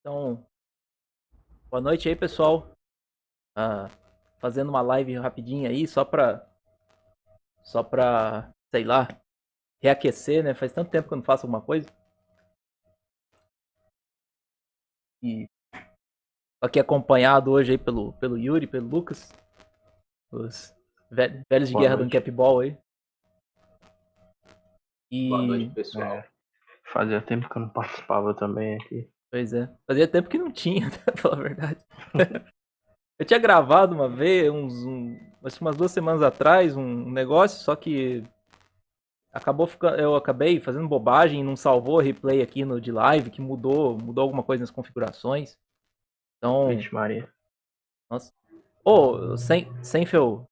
Então, boa noite aí, pessoal. Ah, fazendo uma live rapidinha aí, só pra, sei lá, reaquecer, né? Faz tanto tempo que eu não faço alguma coisa. E tô aqui acompanhado hoje aí pelo Yuri, pelo Lucas, os velhos de Boa guerra do noite. Capball aí. Boa noite, E, pessoal. Fazia tempo que eu não participava também aqui. pois é, fazia tempo que não tinha, pra falar a verdade. Eu tinha gravado uma vez, acho que umas 2 semanas atrás, um negócio, só que acabou ficando, eu acabei fazendo bobagem e não salvou o replay aqui no de live, que mudou alguma coisa nas configurações. Então, Vixe Maria. nossa. Ô, Senfield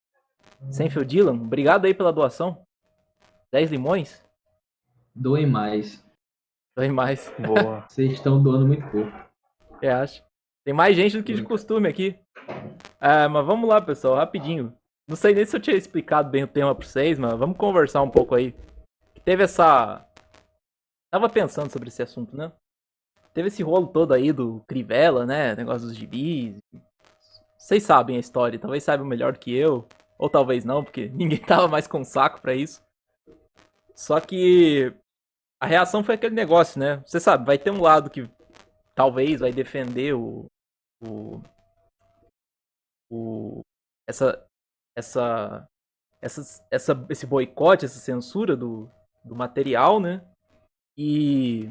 Dylan, obrigado aí pela doação. 10 limões? Doem mais. Doei mais. Boa. Vocês estão doando muito pouco. Eu acho. Tem mais gente do que de Muito. costume aqui. Mas vamos lá, pessoal, rapidinho. Não sei nem se eu tinha explicado bem o tema pra vocês, mas vamos conversar um pouco aí. Teve essa. Tava pensando sobre esse assunto, né? Teve esse rolo todo aí do Crivella, né? Negócio dos gibis. Vocês sabem a história, talvez saibam melhor do que eu. Ou talvez não, porque ninguém tava mais com saco pra isso. Só que a reação foi aquele negócio, né? Você sabe, vai ter um lado que talvez vai defender o, o essa, essa, esse boicote, essa censura do material, né? E,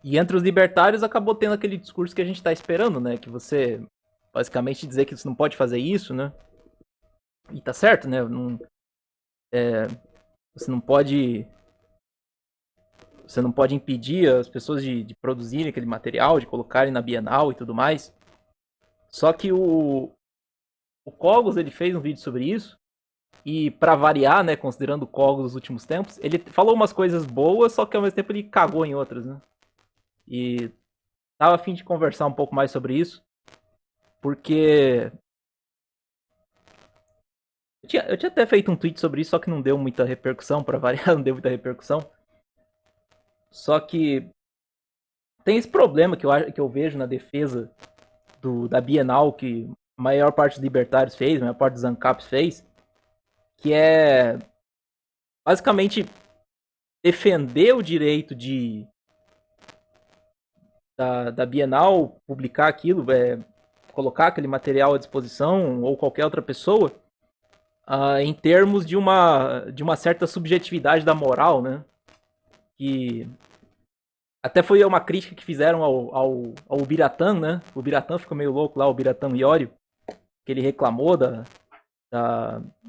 e entre os libertários acabou tendo aquele discurso que a gente tá esperando, né? Que você basicamente dizer que você não pode fazer isso, né? E tá certo, né? Não, você não pode. Você não pode impedir as pessoas de produzirem aquele material, de colocarem na Bienal e tudo mais. Só que o Cogos ele fez um vídeo sobre isso. E para variar, né, considerando o Cogos dos últimos tempos, ele falou umas coisas boas, só que ao mesmo tempo ele cagou em outras, né? E tava a fim de conversar um pouco mais sobre isso, porque eu tinha até feito um tweet sobre isso, só que não deu muita repercussão, para variar, não deu muita repercussão. Só que tem esse problema que eu vejo na defesa da Bienal, que a maior parte dos libertários fez, a maior parte dos ANCAPs fez, que é basicamente defender o direito da Bienal publicar aquilo, colocar aquele material à disposição, ou qualquer outra pessoa, em termos de uma certa subjetividade da moral, né? Que até foi uma crítica que fizeram ao Biratã, né? O Biratã ficou meio louco lá, o Biratã Iório, que ele reclamou da,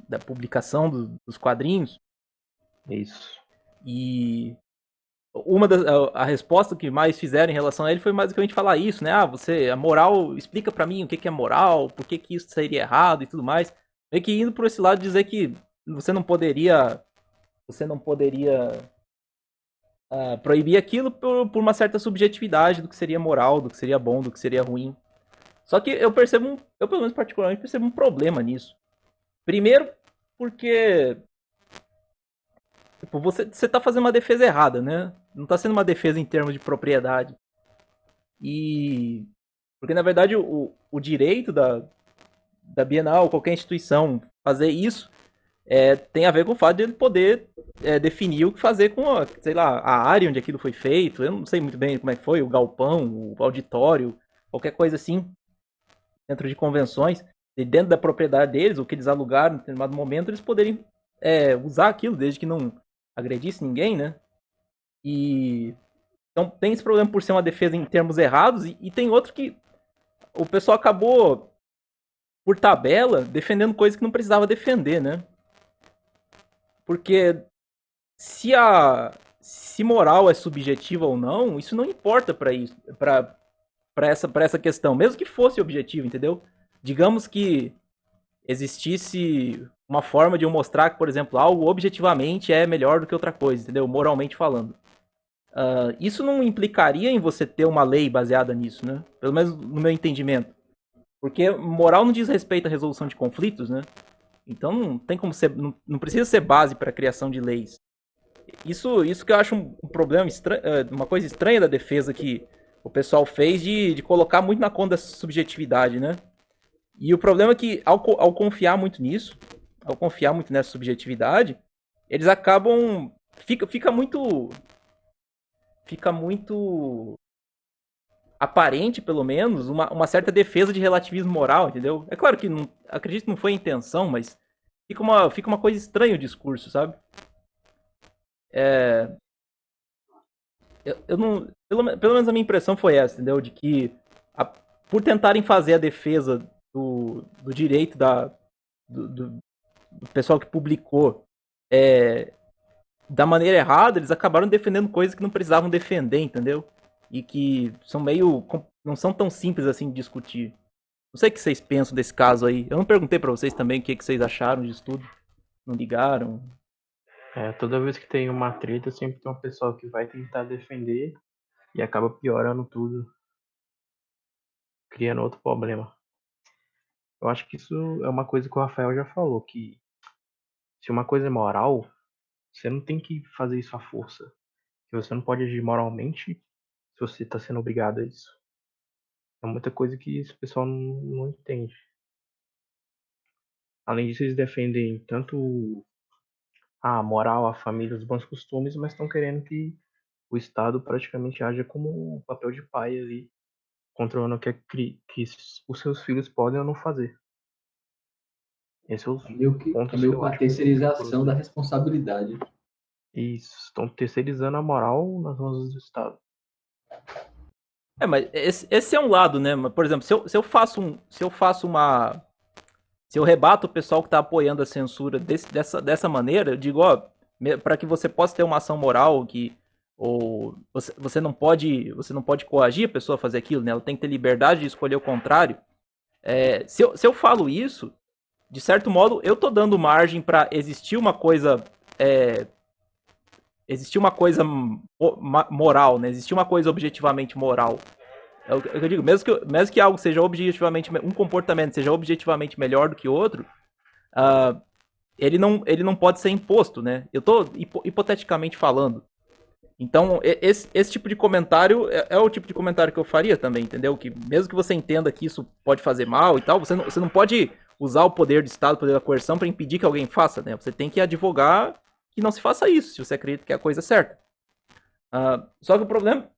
da publicação dos quadrinhos. Isso. E a resposta que mais fizeram em relação a ele foi basicamente falar isso, né? A moral, explica pra mim o que é moral, por que isso seria errado e tudo mais. Meio que indo por esse lado dizer que você não poderia, você não poderia proibir aquilo por uma certa subjetividade do que seria moral, do que seria bom, do que seria ruim. Só que eu pelo menos particularmente percebo um problema nisso. Primeiro, porque tipo, você tá fazendo uma defesa errada, né? Não tá sendo uma defesa em termos de propriedade. E. Porque na verdade o direito da Bienal, qualquer instituição, fazer isso tem a ver com o fato de ele poder definir o que fazer com sei lá, a área onde aquilo foi feito. Eu não sei muito bem como é que foi, o galpão, o auditório, qualquer coisa assim, dentro de convenções, e dentro da propriedade deles, o que eles alugaram em determinado momento, eles poderem usar aquilo, desde que não agredisse ninguém, né? E então tem esse problema por ser uma defesa em termos errados, e tem outro que o pessoal acabou, por tabela, defendendo coisas que não precisava defender, né? Porque se moral é subjetiva ou não, isso não importa para isso, para essa questão, mesmo que fosse objetivo, entendeu? Digamos que existisse uma forma de eu mostrar que, por exemplo, algo objetivamente é melhor do que outra coisa, entendeu? Moralmente falando. Isso não implicaria em você ter uma lei baseada nisso, né? Pelo menos no meu entendimento. Porque moral não diz respeito à resolução de conflitos, né? Então não tem como ser, não precisa ser base para a criação de leis. Isso que eu acho um problema estranho, uma coisa estranha da defesa, que o pessoal fez de colocar muito na conta dessa subjetividade, né? E o problema é que ao confiar muito nisso, ao confiar muito nessa subjetividade, eles acabam. Fica muito aparente, pelo menos, uma certa defesa de relativismo moral, entendeu? É claro que não, acredito que não foi a intenção, mas fica uma coisa estranha o discurso, sabe? Eu não, pelo menos a minha impressão foi essa, entendeu? De que por tentarem fazer a defesa do direito do pessoal que publicou da maneira errada, eles acabaram defendendo coisas que não precisavam defender, entendeu? E que são não são tão simples assim de discutir. Não sei o que vocês pensam desse caso aí. Eu não perguntei pra vocês também o que vocês acharam disso tudo. Não ligaram? Toda vez que tem uma treta, sempre tem um pessoal que vai tentar defender e acaba piorando tudo, criando outro problema. Eu acho que isso é uma coisa que o Rafael já falou, que se uma coisa é moral, você não tem que fazer isso à força. Que você não pode agir moralmente se você está sendo obrigado a isso. É muita coisa que esse pessoal não entende. Além disso, eles defendem tanto a moral, a família, os bons costumes, mas estão querendo que o Estado praticamente haja como um papel de pai ali, controlando o que os seus filhos podem ou não fazer. Esses são os É pontos que meio que eu uma acho terceirização da ridículos. responsabilidade. E estão terceirizando a moral nas mãos do Estado. Mas esse é um lado, né? Por exemplo, se eu rebato o pessoal que tá apoiando a censura dessa maneira, eu digo, ó, para que você possa ter uma ação moral que ou você não pode coagir a pessoa a fazer aquilo, né? Ela tem que ter liberdade de escolher o contrário. Se eu falo isso, de certo modo, eu tô dando margem para existir uma coisa moral, né? Existir uma coisa objetivamente moral. É o que eu digo, mesmo que algo seja objetivamente, um comportamento seja objetivamente melhor do que outro, ele não pode ser imposto, né? Eu tô hipoteticamente falando. Então, esse tipo de comentário é o tipo de comentário que eu faria também, entendeu? Que mesmo que você entenda que isso pode fazer mal e tal, você não pode usar o poder do Estado, o poder da coerção para impedir que alguém faça, né? Você tem que advogar que não se faça isso, se você acredita que é a coisa certa. Só que o problema.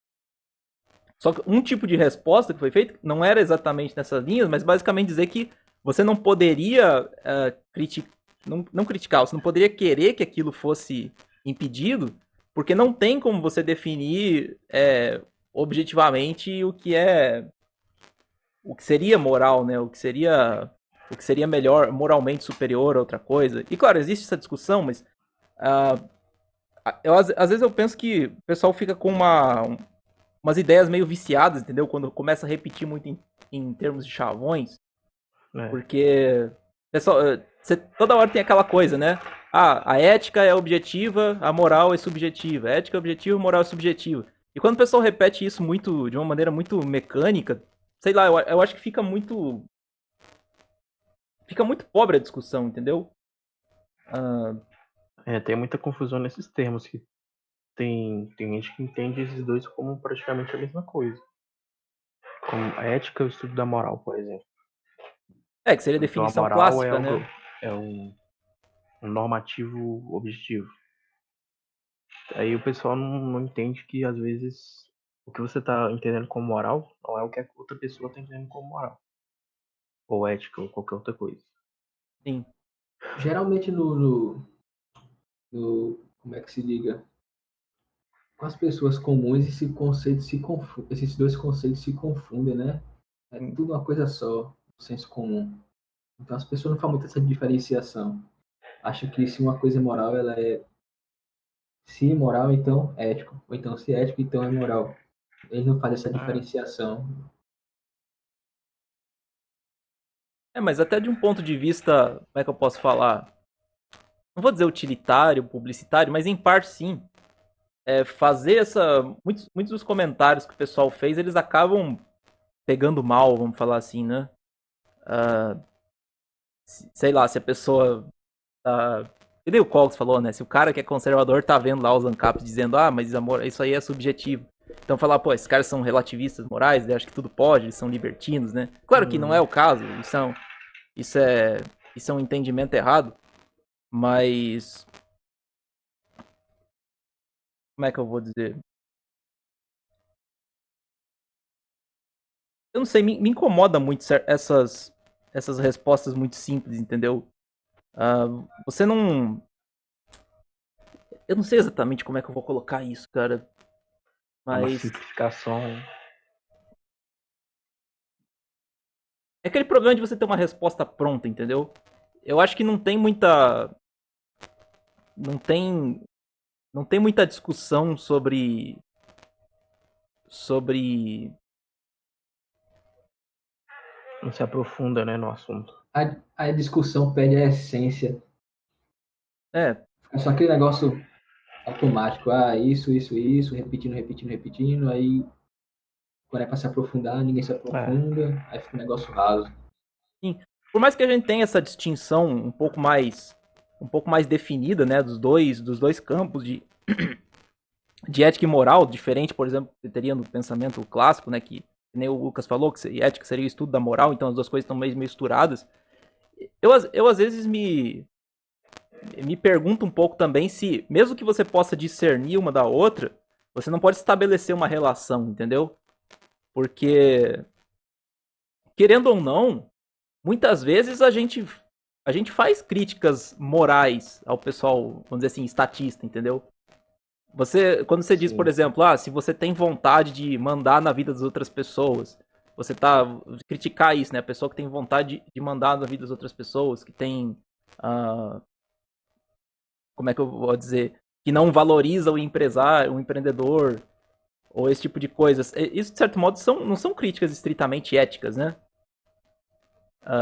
Só que um tipo de resposta que foi feito não era exatamente nessas linhas, mas basicamente dizer que você não poderia não criticar, você não poderia querer que aquilo fosse impedido, porque não tem como você definir objetivamente o que seria moral, né? O que seria melhor, moralmente superior a outra coisa. E claro, existe essa discussão, mas às vezes eu penso que o pessoal fica com umas ideias meio viciadas, entendeu? Quando começa a repetir muito em termos de chavões. Porque pessoal, toda hora tem aquela coisa, né? A ética é objetiva, a moral é subjetiva. A ética é objetiva, a moral é subjetiva. E quando o pessoal repete isso de uma maneira muito mecânica, sei lá, eu acho que fica muito pobre a discussão, entendeu? Tem muita confusão nesses termos, que tem gente que entende esses dois como praticamente a mesma coisa. Como a ética e o estudo da moral, por exemplo. Que seria a Então a definição moral clássica, né? é um normativo objetivo. Aí o pessoal não entende que às vezes o que você está entendendo como moral não é o que a outra pessoa está entendendo como moral. Ou ética, ou qualquer outra coisa. Sim. Geralmente como é que se diga? Com as pessoas comuns esses dois conceitos se confundem, né? É tudo uma coisa só, o senso comum. Então as pessoas não fazem muito essa diferenciação. Acham que se uma coisa é moral, ela é se moral, então ético. Ou então se é ético, então é moral. Eles não fazem essa diferenciação. Mas até de um ponto de vista, como é que eu posso falar? Não vou dizer utilitário, publicitário, mas em parte sim. Fazer muitos dos comentários que o pessoal fez, eles acabam pegando mal, vamos falar assim, né? Sei lá, se a pessoa tá. Entendeu o Cox falou, né? Se o cara que é conservador tá vendo lá os ANCAPs dizendo, mas amor, isso aí é subjetivo. Então falar, pô, esses caras são relativistas morais, eles acham que tudo pode, eles são libertinos, né? Claro que não é o caso, isso é, isso é um entendimento errado, mas como é que eu vou dizer? Eu não sei, me incomoda muito essas respostas muito simples, entendeu? Ah, você não. Eu não sei exatamente como é que eu vou colocar isso, cara. É uma Mas. simplificação. É aquele problema de você ter uma resposta pronta, entendeu? Eu acho que não tem muita. Não tem. Não tem muita discussão sobre. Sobre. Não se aprofunda, né, no assunto. A discussão perde a essência. É, É só aquele negócio automático. Ah, isso, repetindo, repetindo, repetindo. Aí, quando é pra se aprofundar, ninguém se É, aprofunda. Aí fica um negócio raso. sim. Por mais que a gente tenha essa distinção um pouco mais definida, né, dos dois campos de ética e moral, diferente, por exemplo, que teria no pensamento clássico, né, que nem o Lucas falou, que ética seria o estudo da moral, então as duas coisas estão meio misturadas. Eu às vezes me pergunto um pouco também se, mesmo que você possa discernir uma da outra, você não pode estabelecer uma relação, entendeu? Porque, querendo ou não, muitas vezes a gente faz críticas morais ao pessoal, vamos dizer assim, estatista, entendeu? Quando você diz, por sim. exemplo, se você tem vontade de mandar na vida das outras pessoas, você tá criticar isso, né? A pessoa que tem vontade de mandar na vida das outras pessoas, que tem, ah, como é que eu vou dizer, que não valoriza o empresário, o empreendedor, ou esse tipo de coisas. Isso, de certo modo, não são críticas estritamente éticas, né?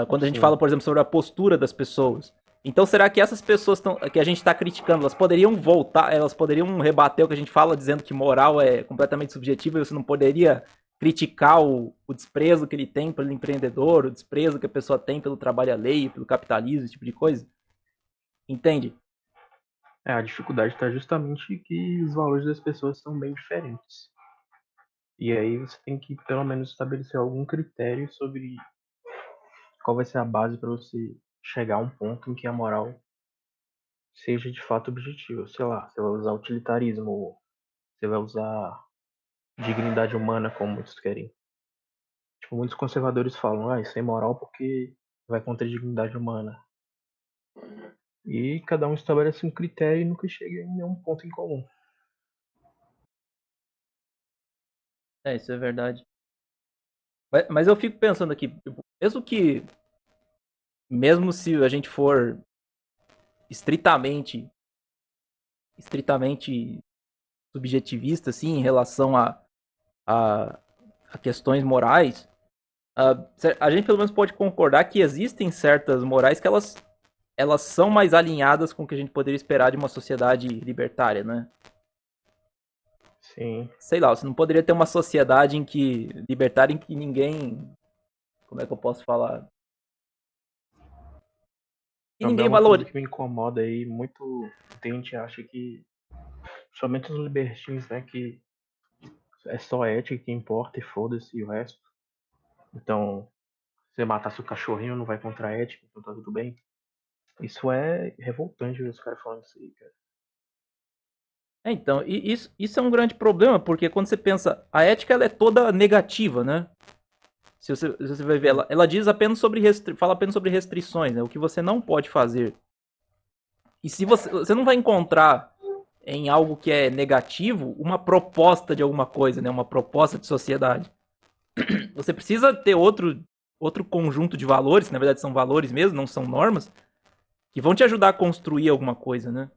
Quando a gente fala, Sim. por exemplo, sobre a postura das pessoas. Então, será que essas pessoas que a gente está criticando, elas poderiam voltar, elas poderiam rebater o que a gente fala, dizendo que moral é completamente subjetiva e você não poderia criticar o desprezo que ele tem pelo empreendedor, o desprezo que a pessoa tem pelo trabalho alheio, pelo capitalismo, esse tipo de coisa? Entende? A dificuldade está justamente que os valores das pessoas são bem diferentes. E aí você tem que pelo menos estabelecer algum critério sobre qual vai ser a base para você chegar a um ponto em que a moral seja de fato objetiva. Sei lá, você vai usar utilitarismo, ou você vai usar dignidade humana, como muitos querem. Tipo, muitos conservadores falam, isso é imoral porque vai contra a dignidade humana. E cada um estabelece um critério e nunca chega em nenhum ponto em comum. É, isso é verdade. Mas eu fico pensando aqui, tipo, mesmo se a gente for estritamente, estritamente subjetivista, assim, em relação a, a questões morais, a gente pelo menos pode concordar que existem certas morais que elas são mais alinhadas com o que a gente poderia esperar de uma sociedade libertária, né? Sim. Sei lá, você não poderia ter uma sociedade libertária em que ninguém, como é que eu posso falar? Que Também é ninguém uma coisa valoriza. que me incomoda aí, muito tem gente acha que somente os libertins, né, que é só ética que importa e foda-se o resto. Então, se você matar seu cachorrinho não vai contra a ética, então tá tudo bem. Isso é revoltante ver os caras falando isso aí, cara. Então, e isso é um grande problema, porque quando você pensa, a ética ela é toda negativa, né? Se você vai ver, ela diz apenas fala apenas sobre restrições, né? O que você não pode fazer. E se você não vai encontrar em algo que é negativo uma proposta de alguma coisa, né? Uma proposta de sociedade. Você precisa ter outro conjunto de valores, que na verdade são valores mesmo, não são normas, que vão te ajudar a construir alguma coisa, né?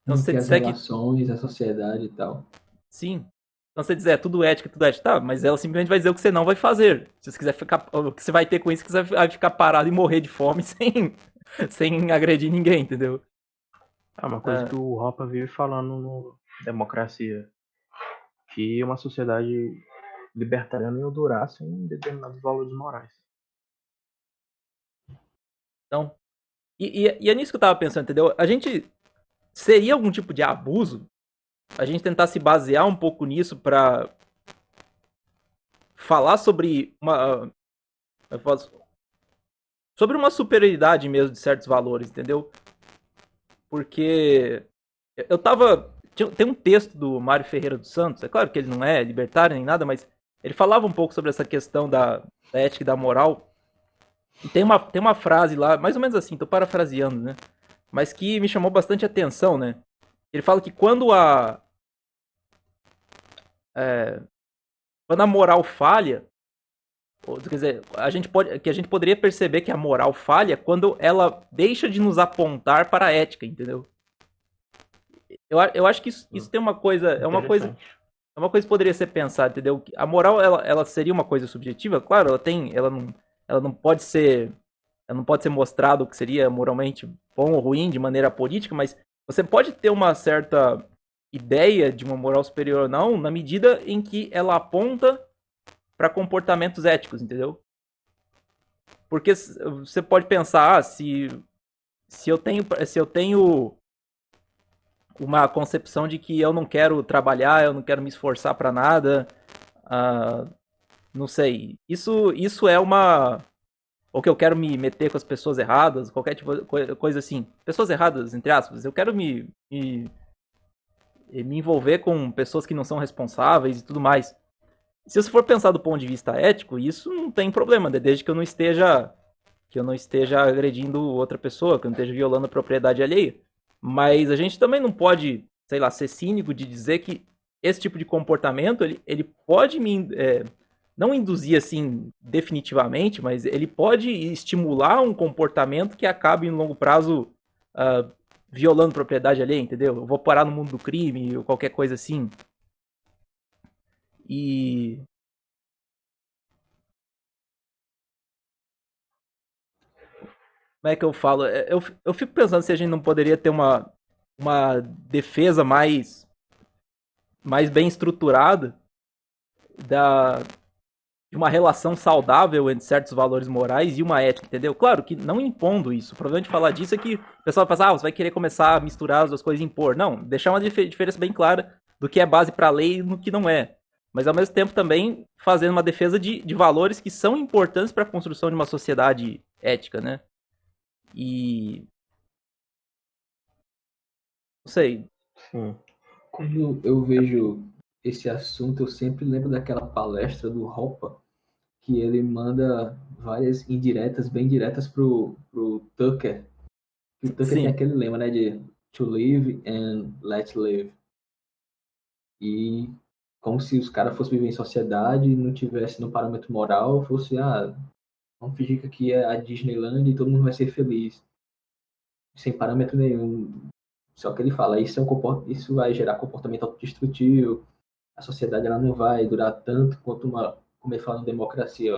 Então se você Manter as disser que relações, a sociedade e tal. sim. Então você dizer tudo ética, tá, mas ela simplesmente vai dizer o que você não vai fazer. Se você quiser ficar. O que você vai ter com isso, que você vai ficar parado e morrer de fome sem agredir ninguém, entendeu? É uma coisa Ah, que o Hoppe vive falando no Democracia, que uma sociedade libertariana ia durar sem determinados valores morais. então. E é nisso que eu tava pensando, entendeu? A gente seria algum tipo de abuso a gente tentar se basear um pouco nisso para falar sobre sobre uma superioridade mesmo de certos valores, entendeu? Porque eu tava. Tem um texto do Mário Ferreira dos Santos, é claro que ele não é libertário nem nada, mas ele falava um pouco sobre essa questão da ética e da moral. E tem uma frase lá, mais ou menos assim, tô parafraseando, né? Mas que me chamou bastante atenção, né? Ele fala que quando a moral falha, quer dizer, que a gente poderia perceber que a moral falha quando ela deixa de nos apontar para a ética, entendeu? Eu acho que isso tem uma coisa, Interessante. é uma coisa que poderia ser pensada, entendeu? A moral, ela seria uma coisa subjetiva, claro, ela não pode ser, ela não pode ser mostrado o que seria moralmente bom ou ruim de maneira política, mas você pode ter uma certa ideia de uma moral superior ou não, na medida em que ela aponta para comportamentos éticos, entendeu? Porque você pode pensar, se eu tenho uma concepção de que eu não quero trabalhar, eu não quero me esforçar para nada, ah, não sei. Isso é uma. Ou que eu quero me meter com as pessoas erradas, qualquer tipo de coisa assim. Pessoas erradas, entre aspas. Eu quero me envolver com pessoas que não são responsáveis e tudo mais. Se você for pensar do ponto de vista ético, isso não tem problema, né? Desde que eu não esteja agredindo outra pessoa, que eu não esteja violando a propriedade alheia. Mas a gente também não pode, sei lá, ser cínico de dizer que esse tipo de comportamento ele pode não induzir assim definitivamente, mas ele pode estimular um comportamento que acabe em longo prazo ah, violando propriedade alheia, entendeu? Eu vou parar no mundo do crime ou qualquer coisa assim. E como é que eu falo? Eu fico pensando se a gente não poderia ter uma defesa mais bem estruturada da, de uma relação saudável entre certos valores morais e uma ética, entendeu? Claro que não impondo isso. O problema de falar disso é que o pessoal fala, você vai querer começar a misturar as duas coisas e impor. Não, deixar uma diferença bem clara do que é base para a lei e do que não é. Mas ao mesmo tempo também fazendo uma defesa de valores que são importantes para a construção de uma sociedade ética, né? E não sei. Sim. Quando eu vejo esse assunto, eu sempre lembro daquela palestra do Hoppe, que ele manda várias indiretas, bem diretas pro Tucker. E o Tucker tem Sim. aquele lema, né, de to live and let live. E como se os caras fossem viver em sociedade e não tivesse no parâmetro moral, fosse, vamos fingir que aqui é a Disneyland e todo mundo vai ser feliz. Sem parâmetro nenhum. Só que ele fala, isso vai gerar comportamento autodestrutivo, a sociedade ela não vai durar tanto quanto como ele fala, uma democracia,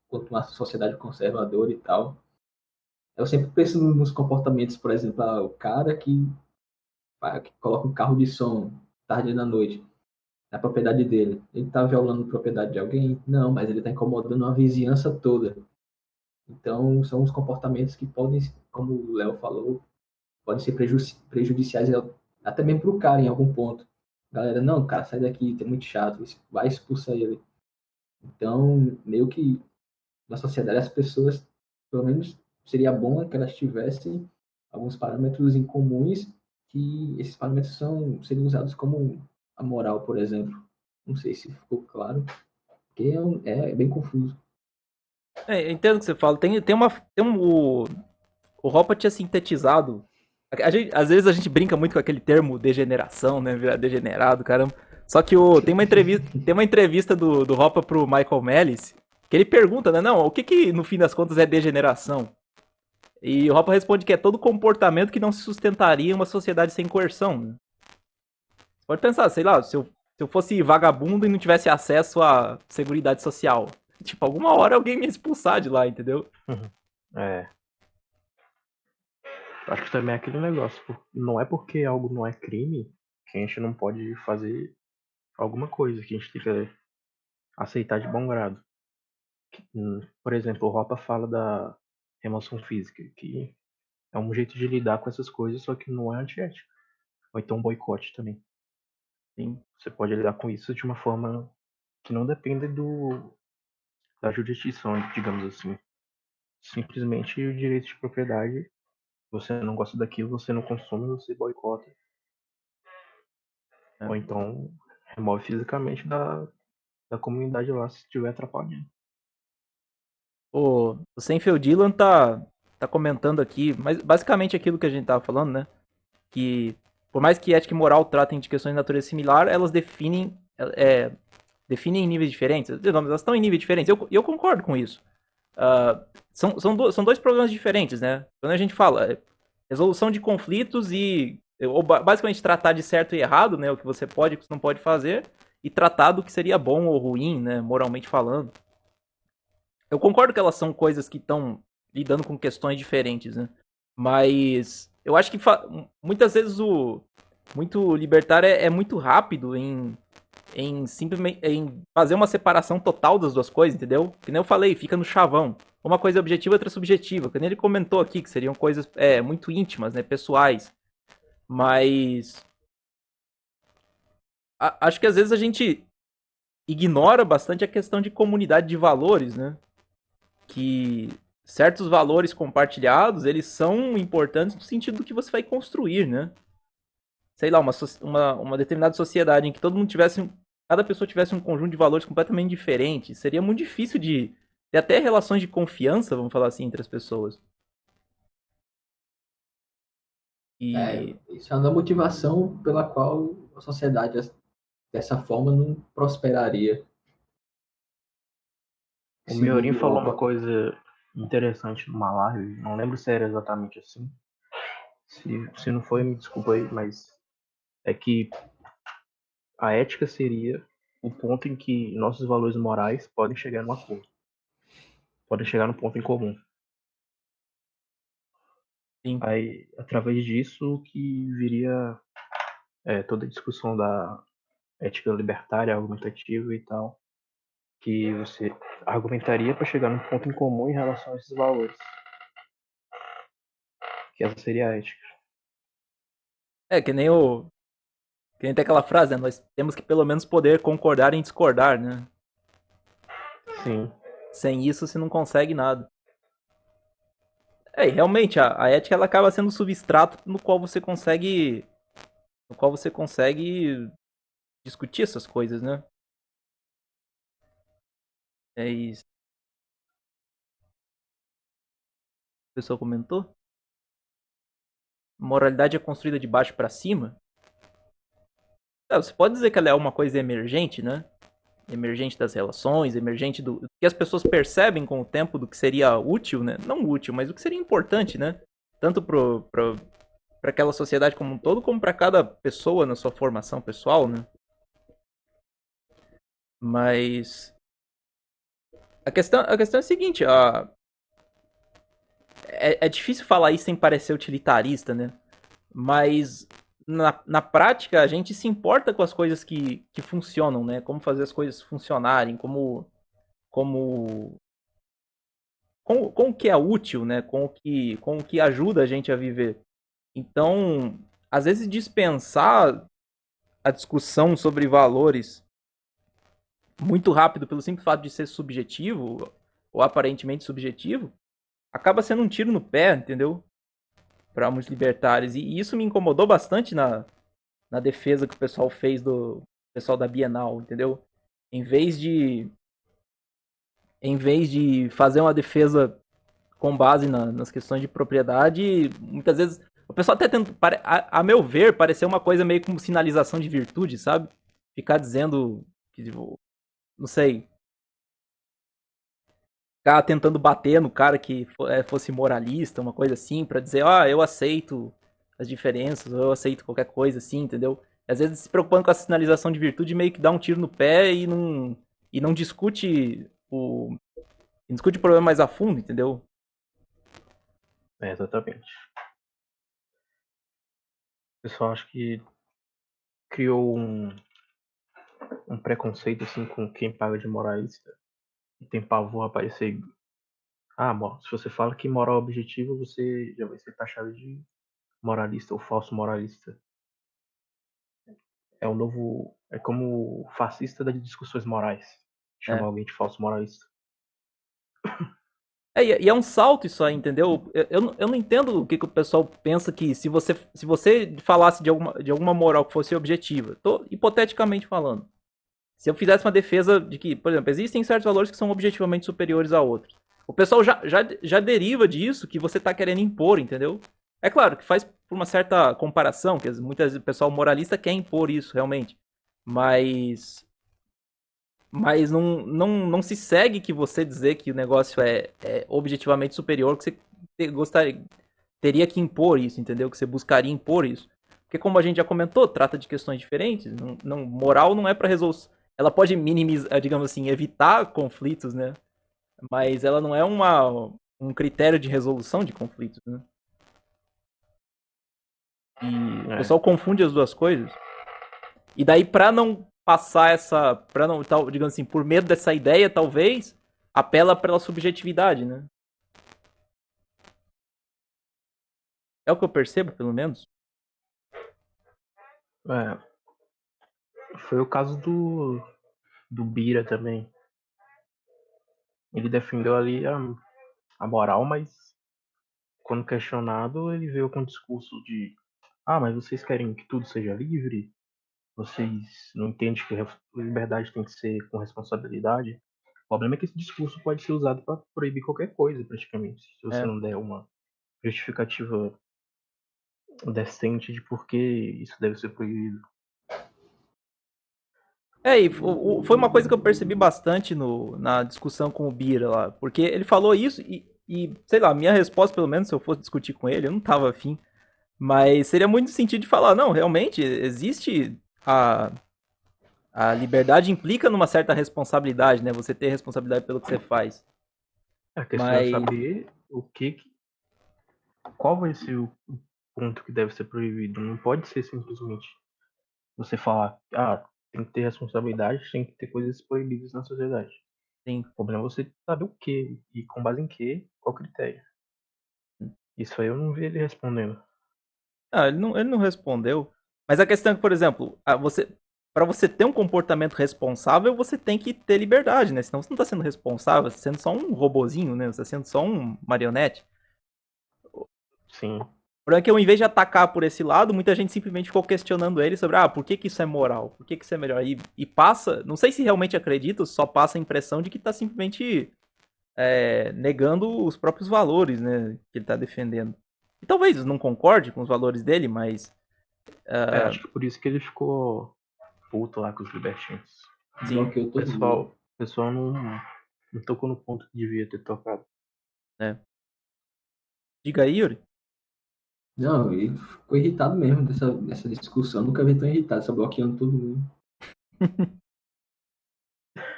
quanto uma sociedade conservadora e tal. Eu sempre penso nos comportamentos, por exemplo, o cara que coloca um carro de som tarde da noite na propriedade dele. Ele está violando a propriedade de alguém? Não, mas ele está incomodando a vizinhança toda. Então, são os comportamentos que podem, como o Léo falou, podem ser prejudiciais até mesmo para o cara em algum ponto. Galera, não, cara, sai daqui, é muito chato, vai expulsar ele. Então, meio que na sociedade as pessoas, pelo menos seria bom que elas tivessem alguns parâmetros em comuns, que esses parâmetros seriam usados como a moral, por exemplo. Não sei se ficou claro, porque é bem confuso. Eu entendo o que você fala. O Hopper tinha sintetizado. Às vezes a gente brinca muito com aquele termo degeneração, né? Virar degenerado, caramba. Só que tem uma entrevista do Hopper pro Michael Mellis, que ele pergunta, né? Não, o que no fim das contas é degeneração? E o Hopper responde que é todo comportamento que não se sustentaria em uma sociedade sem coerção, né? Você pode pensar, sei lá, se eu fosse vagabundo e não tivesse acesso à seguridade social. Tipo, alguma hora alguém me ia expulsar de lá, entendeu? É. Acho que também é aquele negócio. Não é porque algo não é crime que a gente não pode fazer alguma coisa, que a gente tem que aceitar de bom grado. Por exemplo, o Ropa fala da remoção física, que é um jeito de lidar com essas coisas, só que não é antiético. Ou então boicote também. Sim. Você pode lidar com isso de uma forma que não dependa da jurisdição, digamos assim. Simplesmente o direito de propriedade, você não gosta daquilo, você não consome, você boicota. É. Ou então remove fisicamente da comunidade lá se estiver atrapalhando. O Senfield Dylan tá comentando aqui, mas basicamente aquilo que a gente tava falando, né? Que por mais que ética e moral tratem de questões de natureza similar, elas definem em níveis diferentes. Digamos, elas estão em níveis diferentes. Eu concordo com isso. São dois problemas diferentes, né? Quando a gente fala resolução de conflitos ou basicamente tratar de certo e errado, né? O que você pode e o que você não pode fazer, e tratar do que seria bom ou ruim, né? Moralmente falando. Eu concordo que elas são coisas que estão lidando com questões diferentes, né? Mas eu acho que muitas vezes o muito libertário é muito rápido em simplesmente em fazer uma separação total das duas coisas, entendeu? Que nem eu falei, fica no chavão. Uma coisa é objetiva, outra é subjetiva. Que nem ele comentou aqui, que seriam coisas muito íntimas, né? Pessoais. Mas acho que às vezes a gente ignora bastante a questão de comunidade de valores, né? Que certos valores compartilhados, eles são importantes no sentido do que você vai construir, né? Sei lá, uma determinada sociedade em que todo mundo tivesse, cada pessoa tivesse um conjunto de valores completamente diferente, seria muito difícil de ter até relações de confiança, vamos falar assim, entre as pessoas. E Isso é uma motivação pela qual a sociedade dessa forma não prosperaria. O Miorin Segundo falou uma Opa. coisa interessante numa live, não lembro se era exatamente assim. Se não foi, me desculpa aí, mas é que a ética seria o ponto em que nossos valores morais podem chegar num acordo, podem chegar num ponto em comum. sim, Aí, através disso, que viria toda a discussão da ética libertária, argumentativa e tal, que você argumentaria para chegar num ponto em comum em relação a esses valores, que essa seria a ética. que nem que nem tem aquela frase, né? Nós temos que pelo menos poder concordar em discordar, né? Sim, Sem isso você não consegue nada. E realmente a ética ela acaba sendo o substrato no qual você consegue discutir essas coisas, né? É isso. A pessoa comentou. Moralidade é construída de baixo para cima. Você pode dizer que ela é uma coisa emergente, né? Emergente das relações, emergente do que as pessoas percebem com o tempo do que seria útil, né? Não útil, mas o que seria importante, né? Tanto para aquela sociedade como um todo, como para cada pessoa na sua formação pessoal, né? Mas a questão é a seguinte, é difícil falar isso sem parecer utilitarista, né? Mas na prática a gente se importa com as coisas que funcionam, né? Como fazer as coisas funcionarem, como com o que é útil, né? Com o que ajuda a gente a viver. Então, às vezes dispensar a discussão sobre valores muito rápido pelo simples fato de ser subjetivo ou aparentemente subjetivo, acaba sendo um tiro no pé, entendeu? Para muitos libertários. E isso me incomodou bastante na defesa que o pessoal fez do pessoal da Bienal, entendeu? Em vez de em vez de fazer uma defesa com base nas questões de propriedade, muitas vezes o pessoal até tenta, a meu ver, pareceu uma coisa meio como sinalização de virtude, sabe? Ficar dizendo que, tipo, não sei, ficar tentando bater no cara que fosse moralista, uma coisa assim, pra dizer, eu aceito as diferenças, ou eu aceito qualquer coisa assim, entendeu? Às vezes se preocupando com a sinalização de virtude, meio que dá um tiro no pé e não discute o problema mais a fundo, entendeu? exatamente. O pessoal acho que criou um preconceito assim com quem paga de moralista e tem pavor a aparecer. Se você fala que moral objetiva, você já vai ser taxado de moralista ou falso moralista. É o novo. É como o fascista das discussões morais. Chamar É. alguém de falso moralista. E é um salto isso aí, entendeu? Eu não entendo o que o pessoal pensa que se você falasse de alguma moral que fosse objetiva, tô hipoteticamente falando. Se eu fizesse uma defesa de que, por exemplo, existem certos valores que são objetivamente superiores a outros. O pessoal já deriva disso que você está querendo impor, entendeu? É claro que faz por uma certa comparação, que muitas vezes o pessoal moralista quer impor isso, realmente. Mas mas não se segue que você dizer que o negócio é objetivamente superior, que você teria que impor isso, entendeu? Que você buscaria impor isso. Porque como a gente já comentou, trata de questões diferentes. Moral não é para resolução. Ela pode minimizar, digamos assim, evitar conflitos, né? Mas ela não é um critério de resolução de conflitos, né? E o É. pessoal confunde as duas coisas. E daí, pra não passar essa. Pra não, digamos assim, por medo dessa ideia, talvez, apela pela subjetividade, né? É o que eu percebo, pelo menos. É. Foi o caso do Bira também. Ele defendeu ali a moral, mas quando questionado, ele veio com um discurso de mas vocês querem que tudo seja livre? Vocês não entendem que a liberdade tem que ser com responsabilidade? O problema é que esse discurso pode ser usado para proibir qualquer coisa, praticamente. Se você É. não der uma justificativa decente de por que isso deve ser proibido. E foi uma coisa que eu percebi bastante na discussão com o Bira lá. Porque ele falou isso sei lá, minha resposta, pelo menos, se eu fosse discutir com ele, eu não tava afim. Mas seria muito no sentido de falar, não, realmente, existe a liberdade implica numa certa responsabilidade, né? Você ter responsabilidade pelo que você faz. A questão é Mas, saber qual vai ser o ponto que deve ser proibido. Não pode ser simplesmente você falar, tem que ter responsabilidade, tem que ter coisas proibidas na sociedade. sim. O problema é você saber o que e com base em que, qual critério. Isso aí eu não vi ele respondendo. Ele não respondeu. Mas a questão é que, por exemplo, para você ter um comportamento responsável, você tem que ter liberdade, né? Senão você não está sendo responsável, você está sendo só um robozinho, né? Você está sendo só um marionete. Sim. O problema é que, ao invés de atacar por esse lado, muita gente simplesmente ficou questionando ele sobre, por que que isso é moral? Por que que isso é melhor? E passa, não sei se realmente acredita, só passa a impressão de que está simplesmente negando os próprios valores, né? Que ele está defendendo. E talvez não concorde com os valores dele, mas Acho que por isso que ele ficou puto lá com os libertinos. sim, Bloqueou O todo mundo. pessoal não tocou no ponto que devia ter tocado. né? Diga aí, Yuri. Não, ele ficou irritado mesmo dessa discussão. Nunca vi tão irritado, só bloqueando todo mundo.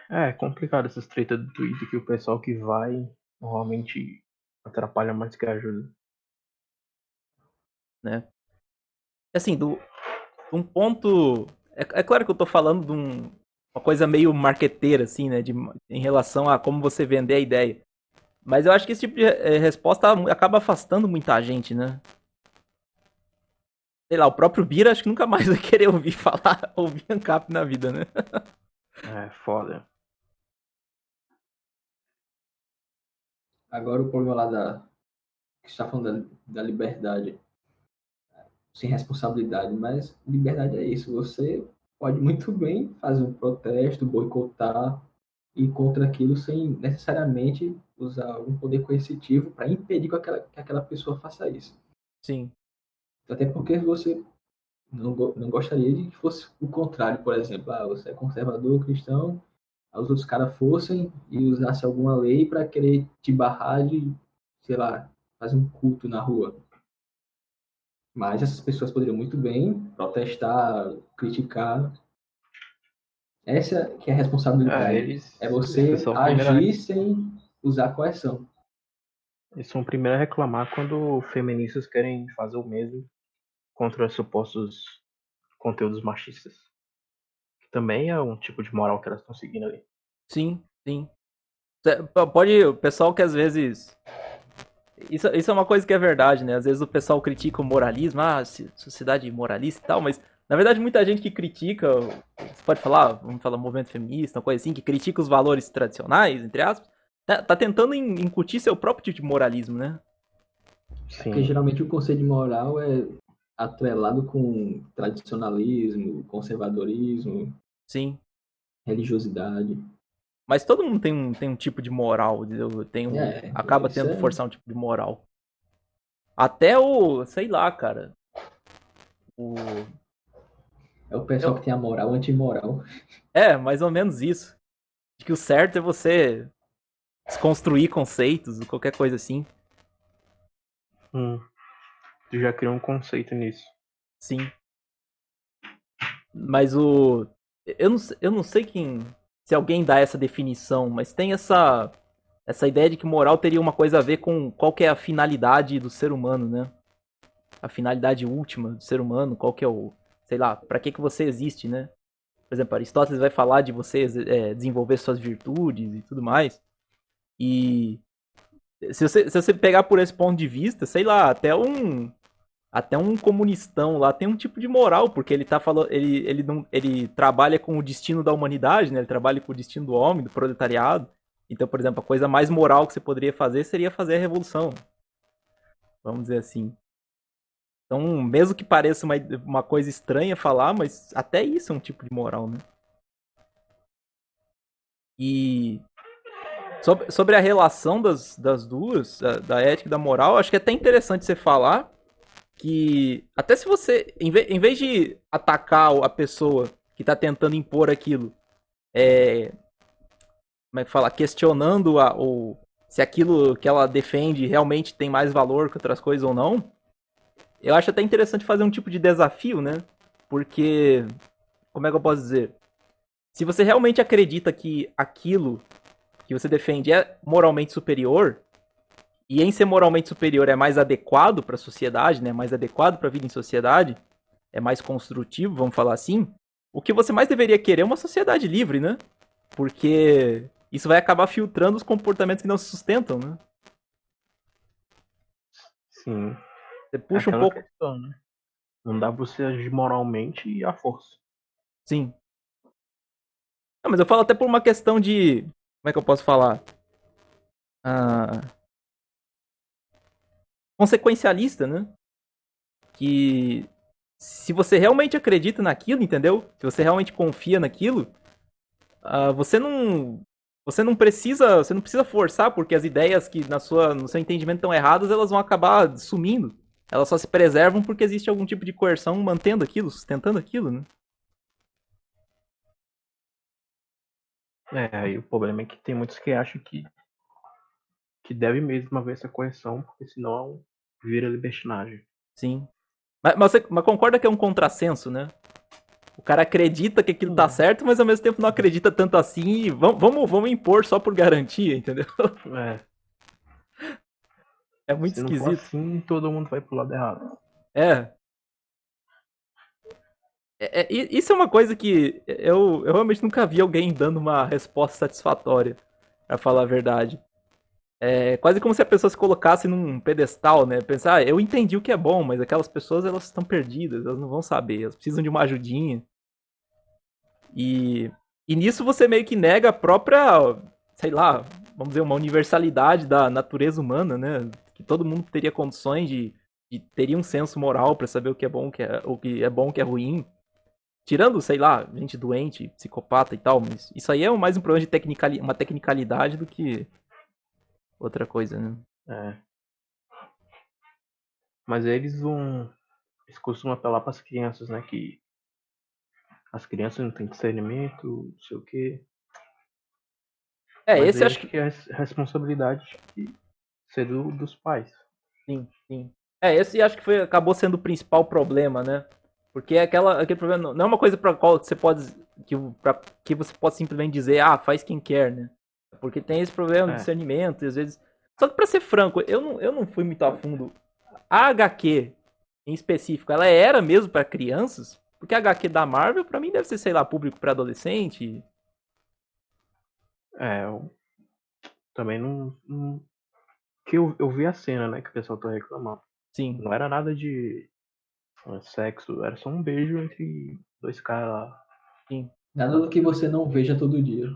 É complicado essas tretas do Twitter que o pessoal que vai normalmente atrapalha mais que ajuda. Né? Assim, um ponto. É claro que eu tô falando de uma coisa meio marqueteira, assim, né? Em relação a como você vender a ideia. Mas eu acho que esse tipo de resposta acaba afastando muita gente, né? Sei lá, o próprio Bira acho que nunca mais vai querer ouvir falar, ouvir ANCAP na vida, né? É foda. Agora o problema lá que está falando da liberdade, sem responsabilidade, mas liberdade é isso. Você pode muito bem fazer um protesto, boicotar e contra aquilo sem necessariamente usar algum poder coercitivo para impedir que aquela pessoa faça isso. Sim. Até porque você não gostaria de que fosse o contrário, por exemplo, você é conservador, cristão, os outros caras fossem e usassem alguma lei para querer te barrar de, sei lá, fazer um culto na rua. Mas essas pessoas poderiam muito bem protestar, criticar. Essa que é a responsabilidade. É Esse você pessoal agir sem usar coerção. eles são o primeiro a reclamar quando feministas querem fazer o mesmo contra supostos conteúdos machistas. Que também é um tipo de moral que elas estão seguindo ali. Sim, sim. Pode, o pessoal que às vezes. Isso é uma coisa que é verdade, né? Às vezes o pessoal critica o moralismo, sociedade moralista e tal, mas Na verdade, muita gente que critica, você pode falar, vamos falar movimento feminista, uma coisa assim, que critica os valores tradicionais, entre aspas, tá tentando incutir seu próprio tipo de moralismo, né? Porque Sim. geralmente o conceito de moral é atrelado com tradicionalismo, conservadorismo, Sim. religiosidade. Mas todo mundo tem um tipo de moral, entendeu? Acaba Isso tendo é, forçar um tipo de moral. Até o, sei lá, cara. O, é o pessoal que eu, tem a moral antimoral. mais ou menos isso. De que o certo é você desconstruir conceitos, qualquer coisa assim. Hum. Tu já criou um conceito nisso. Sim. Mas o. Eu não sei quem. Se alguém dá essa definição, mas tem essa ideia de que moral teria uma coisa a ver com qual que é a finalidade do ser humano, né? A finalidade última do ser humano, qual que é o. Sei lá, pra que você existe, né? Por exemplo, Aristóteles vai falar de você desenvolver suas virtudes e tudo mais. E se você pegar por esse ponto de vista, sei lá, até um comunistão lá tem um tipo de moral, porque ele tá falando, ele não, ele trabalha com o destino da humanidade, né? Ele trabalha com o destino do homem, do proletariado. Então, por exemplo, a coisa mais moral que você poderia fazer seria fazer a revolução, vamos dizer assim. Então, mesmo que pareça uma coisa estranha falar, mas até isso é um tipo de moral, né? E sobre a relação das duas, da ética e da moral, acho que é até interessante você falar que até se você, em vez de atacar a pessoa que tá tentando impor aquilo, é, como é que fala, questionando se aquilo que ela defende realmente tem mais valor que outras coisas ou não, eu acho até interessante fazer um tipo de desafio, né? Porque, como é que eu posso dizer? Se você realmente acredita que aquilo que você defende é moralmente superior, e em ser moralmente superior é mais adequado para a sociedade, né? Mais adequado para a vida em sociedade, é mais construtivo, vamos falar assim. O que você mais deveria querer é uma sociedade livre, né? Porque isso vai acabar filtrando os comportamentos que não se sustentam, né? Sim. Você É puxa um aquela pouco. questão, né? Não dá pra você agir moralmente e à força. Sim. Não, mas eu falo até por uma questão de. Como é que eu posso falar? Ah, consequencialista, né? Que se você realmente acredita naquilo, entendeu? Se você realmente confia naquilo, você não precisa forçar, porque as ideias que no seu entendimento estão erradas, elas vão acabar sumindo. Elas só se preservam porque existe algum tipo de coerção mantendo aquilo, sustentando aquilo, né? É, aí o problema é que tem muitos que acham que deve mesmo haver essa correção, porque senão vira libertinagem. Sim. Mas concorda que é um contrassenso, né? O cara acredita que aquilo tá Hum. certo, mas ao mesmo tempo não acredita tanto assim e vamos impor só por garantia, entendeu? É, É muito se não for esquisito. assim, todo mundo vai pro lado errado. É. Isso é uma coisa que eu realmente nunca vi alguém dando uma resposta satisfatória, pra falar a verdade. É quase como se a pessoa se colocasse num pedestal, né? Pensar, eu entendi o que é bom, mas aquelas pessoas elas estão perdidas, elas não vão saber, elas precisam de uma ajudinha. E, e nisso você meio que nega a própria, sei lá, vamos dizer, uma universalidade da natureza humana, né? Que todo mundo teria condições de teria um senso moral pra saber o que é bom, o que é bom, o que é ruim. Tirando, sei lá, gente doente, psicopata e tal, mas isso aí é mais um problema de uma tecnicalidade do que outra coisa, né? É. Mas eles costumam apelar para as crianças, né? Que as crianças não têm discernimento, não sei o quê. Mas Esse aí acho acho que. que é a responsabilidade de ser dos pais. Sim, sim. Esse acho que acabou sendo o principal problema, né? Porque aquele problema não é uma coisa para qual você pode. Que você pode simplesmente dizer, faz quem quer, né? Porque tem esse problema de É, discernimento, e às vezes. Só que pra ser franco, eu não fui muito a fundo. A HQ, em específico, ela era mesmo para crianças? Porque a HQ da Marvel, pra mim, deve ser, sei lá, público para adolescente. eu também que eu vi a cena, né? Que o pessoal tá reclamando. Sim, Não era nada de Sexo, era só um beijo entre dois caras lá. Sim. Nada do que você não veja todo dia.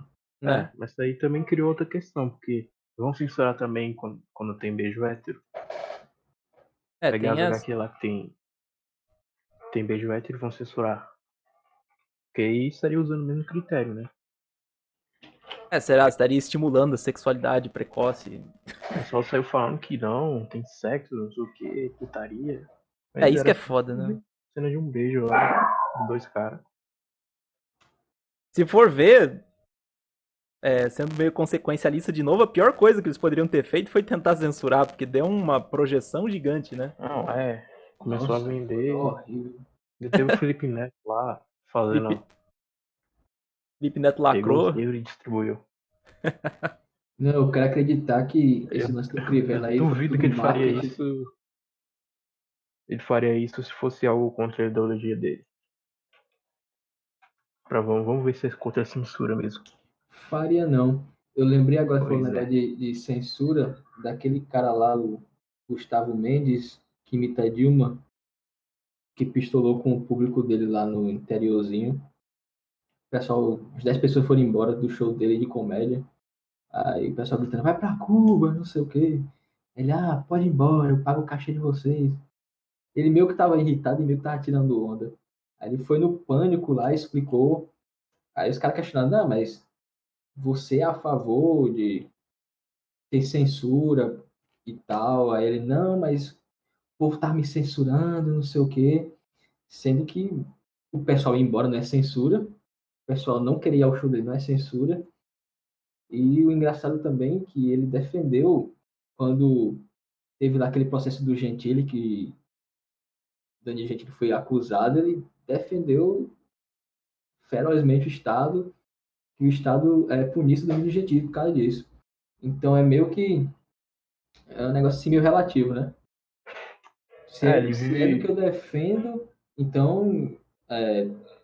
É. Mas isso aí também criou outra questão, porque vão censurar também quando tem beijo hétero. Pegar Tem as as. HQ lá que tem beijo hétero e vão censurar. Porque aí estaria usando o mesmo critério, né? Será? Estaria estimulando a sexualidade precoce. O pessoal saiu falando que não, tem sexo, não sei o que, putaria. É Mas isso que era é foda, né? cena de um beijo lá, de dois caras. Se for ver, sendo meio consequencialista de novo, a pior coisa que eles poderiam ter feito foi tentar censurar, porque deu uma projeção gigante, né? Não, começou Nossa, a foi vender. horrível. Já teve o Felipe Neto lá Felipe, fazendo. Felipe Neto Pegou os lacrou. livros e distribuiu. Não, eu quero acreditar que esse Eu, lance do Crivella aí foi duvido tudo que ele faria marketing. isso. Ele faria isso se fosse algo contra a ideologia dele. Vamos ver se é contra a censura mesmo. Faria não. Eu lembrei agora, falou um Pois negócio é. de censura, daquele cara lá, o Gustavo Mendes, que imita a Dilma, que pistolou com o público dele lá no interiorzinho. O pessoal, as 10 pessoas foram embora do show dele de comédia. Aí o pessoal gritando, vai pra Cuba, não sei o quê. Ele, pode ir embora, eu pago o cachê de vocês. Ele meio que tava irritado e meio que tava tirando onda. Aí ele foi no pânico lá, explicou. Aí os caras questionaram, não, mas você é a favor de ter censura e tal? Aí ele, não, mas o povo tá me censurando, não sei o quê. Sendo que o pessoal ir embora não é censura, o pessoal não querer ir ao show dele não é censura. E o engraçado também é que ele defendeu quando teve lá aquele processo do Gentili, que Danilo Gentili foi acusado, ele defendeu ferozmente o Estado, que o Estado punisse o Danilo Gentili por causa disso. Então é meio que um negócio assim meio relativo, né? Ele Se é do que vive. eu defendo, então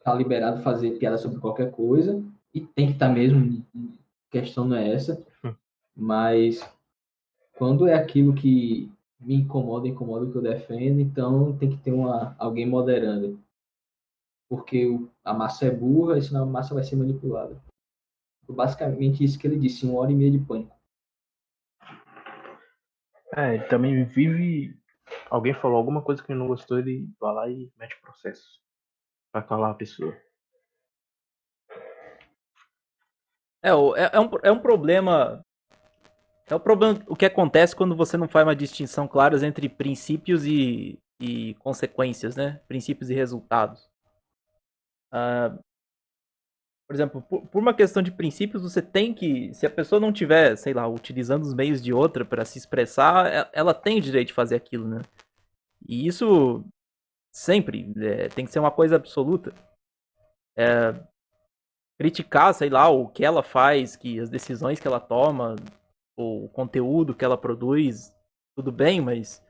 tá liberado fazer piada sobre qualquer coisa, e tem que estar mesmo, a questão não é essa, mas quando é aquilo que me incomoda o que eu defendo, então tem que ter alguém moderando, porque a massa é burra, e senão a massa vai ser manipulada. Basicamente isso que ele disse, 1 hora e meia de pânico. Ele também vive. Alguém falou alguma coisa que ele não gostou, ele vai lá e mete processo. Pra calar a pessoa. É um problema. É o problema o que acontece quando você não faz uma distinção clara entre princípios e consequências, né? Princípios e resultados. Por exemplo, por uma questão de princípios, você tem que. Se a pessoa não tiver, sei lá, utilizando os meios de outra para se expressar, ela tem o direito de fazer aquilo, né? E isso sempre tem que ser uma coisa absoluta. Criticar, sei lá, o que ela faz, que as decisões que ela toma, o conteúdo que ela produz, tudo bem, mas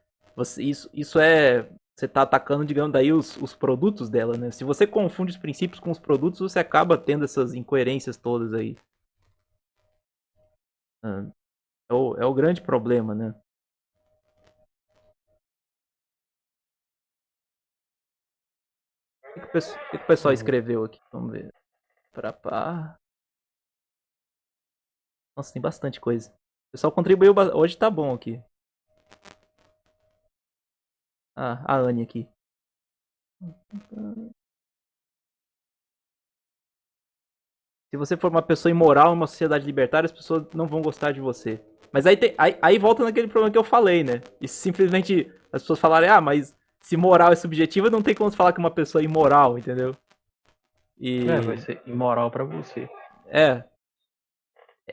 isso é. Você tá atacando, digamos, daí os produtos dela, né? Se você confunde os princípios com os produtos, você acaba tendo essas incoerências todas aí. É o grande problema, né? O que o pessoal escreveu aqui? Vamos ver. Pá. Nossa, tem bastante coisa. O pessoal contribuiu. Hoje tá bom aqui. A Anne aqui. Se você for uma pessoa imoral em uma sociedade libertária, as pessoas não vão gostar de você. Mas aí volta naquele problema que eu falei, né? E simplesmente as pessoas falarem, mas se moral é subjetiva, não tem como falar que uma pessoa é imoral, entendeu? Vai ser imoral pra você. É.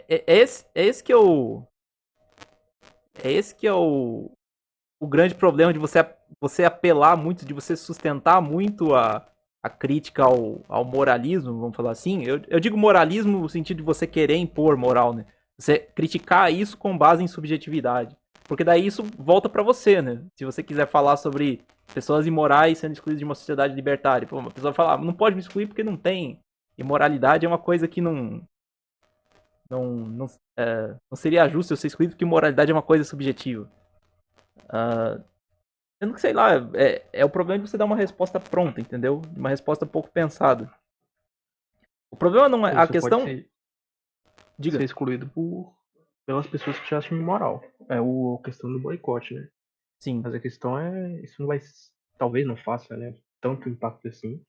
É esse que é o. É esse que é o grande problema de você apelar muito, de você sustentar muito a crítica ao moralismo, vamos falar assim. Eu digo moralismo no sentido de você querer impor moral, né? Você criticar isso com base em subjetividade. Porque daí isso volta pra você, né? Se você quiser falar sobre pessoas imorais sendo excluídas de uma sociedade libertária, uma pessoa vai falar, não pode me excluir porque não tem. Imoralidade é uma coisa que não seria justo eu ser excluído porque moralidade é uma coisa subjetiva. Sendo que, sei lá, é o problema de você dar uma resposta pronta, entendeu? Uma resposta pouco pensada. O problema não é. A Isso pode questão. ser Diga. excluído pelas pessoas que já acham imoral. É a questão do boicote, né? Sim. Mas a questão é, isso não vai, talvez não faça, né, tanto impacto assim,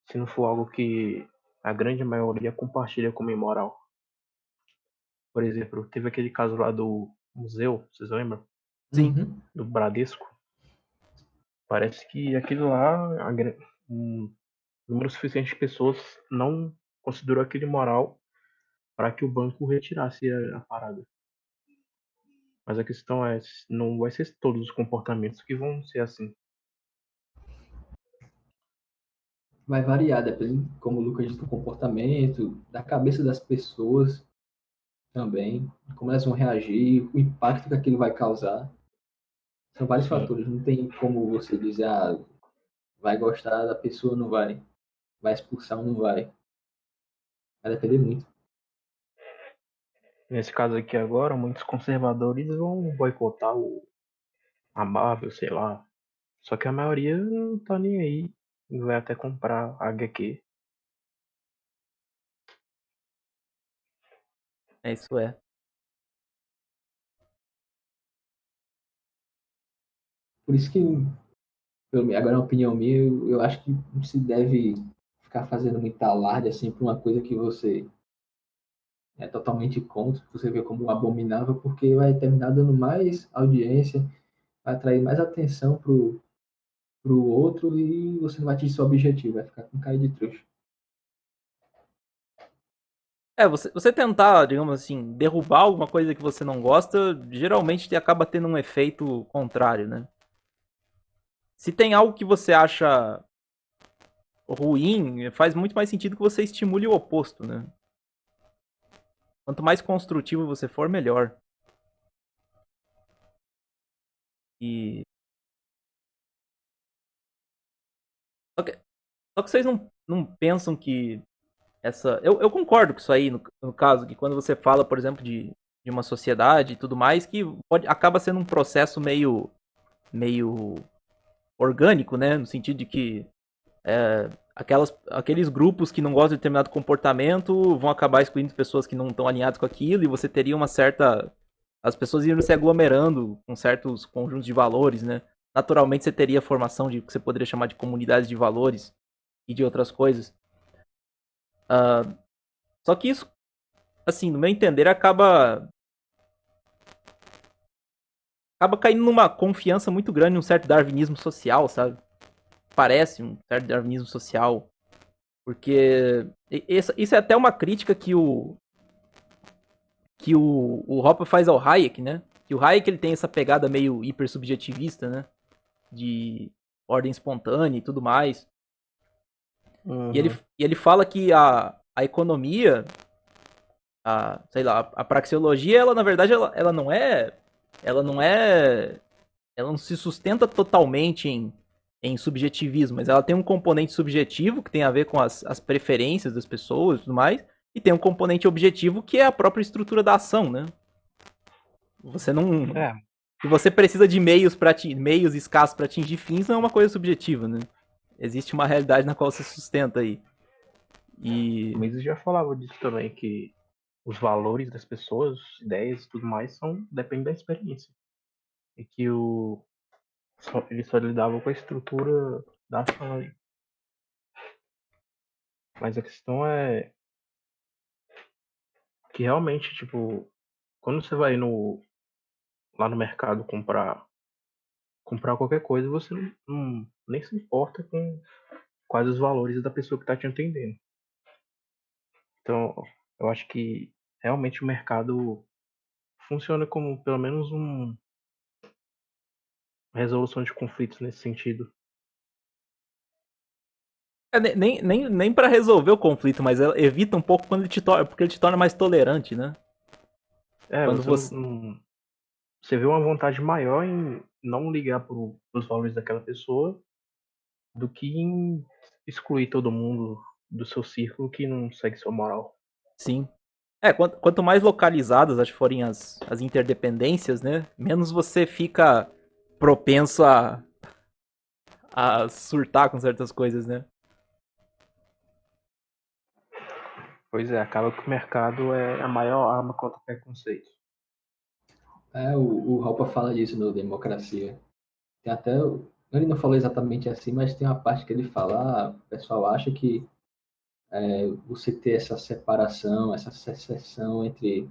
se não for algo que a grande maioria compartilha como imoral. Por exemplo, teve aquele caso lá do museu, vocês lembram? Sim. Uhum. Do Bradesco. Parece que aquilo lá, um número suficiente de pessoas não considerou aquele moral para que o banco retirasse a parada. Mas a questão é, não vai ser todos os comportamentos que vão ser assim. Vai variar, dependendo, como o Lucas disse, do comportamento, da cabeça das pessoas também, como elas vão reagir, o impacto que aquilo vai causar. São vários Sim. fatores, não tem como você dizer, vai gostar da pessoa ou não vai, vai expulsar ou não vai. Vai depender muito. Nesse caso aqui agora, muitos conservadores vão boicotar a Marvel, sei lá. Só que a maioria não tá nem aí. Vai até comprar a HQ. Isso é. Por isso que, agora é uma opinião minha, eu acho que não se deve ficar fazendo muita alarde assim por uma coisa que você é totalmente contra, que você vê como abominável, porque vai terminar dando mais audiência, vai atrair mais atenção pro outro e você não vai atingir seu objetivo, vai ficar com cara de trouxa. Você tentar, digamos assim, derrubar alguma coisa que você não gosta, geralmente acaba tendo um efeito contrário, né? Se tem algo que você acha ruim, faz muito mais sentido que você estimule o oposto, né? Quanto mais construtivo você for, melhor. E. Só que vocês não pensam que essa. Eu concordo com isso aí, no caso, que quando você fala, por exemplo, de uma sociedade e tudo mais, que acaba sendo um processo meio orgânico, né? No sentido de que aqueles grupos que não gostam de determinado comportamento vão acabar excluindo pessoas que não estão alinhadas com aquilo, e você teria uma certa. As pessoas iriam se aglomerando com certos conjuntos de valores, né? Naturalmente você teria a formação de o que você poderia chamar de comunidades de valores e de outras coisas. Só que isso, assim, no meu entender, acaba caindo numa confiança muito grande num certo darwinismo social, sabe? Parece um certo darwinismo social. Porque isso é até uma crítica que o Hopper faz ao Hayek, né? Que o Hayek ele tem essa pegada meio hiper subjetivista, né? De ordem espontânea e tudo mais. E ele, Uhum. e ele fala que a economia, sei lá, a praxeologia, ela na verdade ela não é. Ela não é. Ela não se sustenta totalmente em subjetivismo, mas ela tem um componente subjetivo que tem a ver com as preferências das pessoas e tudo mais, e tem um componente objetivo que é a própria estrutura da ação, né? Você não. É, Se você precisa de meios escassos para atingir fins, não é uma coisa subjetiva, né? Existe uma realidade na qual se sustenta aí. E. mas eu já falava disso também, que os valores das pessoas, ideias e tudo mais, dependem da experiência. E que ele só lidava com a estrutura da ação ali. Mas a questão é que realmente, tipo, quando você vai lá no mercado comprar qualquer coisa, você nem se importa com quais os valores da pessoa que está te atendendo. Então, eu acho que realmente o mercado funciona como pelo menos uma resolução de conflitos nesse sentido. Nem para resolver o conflito, mas ela evita um pouco quando porque ele te torna mais tolerante, né? É, Quando você você. você vê uma vontade maior em não ligar pros valores daquela pessoa do que em excluir todo mundo do seu círculo que não segue sua moral. Sim. Quanto mais localizadas acho que forem as interdependências, né? Menos você fica propenso a surtar com certas coisas, né? Pois é, acaba que o mercado é a maior arma contra o preconceito. O Raupa fala disso no Democracia. Tem até, ele não falou exatamente assim, mas tem uma parte que ele fala, o pessoal acha que você ter essa separação, essa secessão entre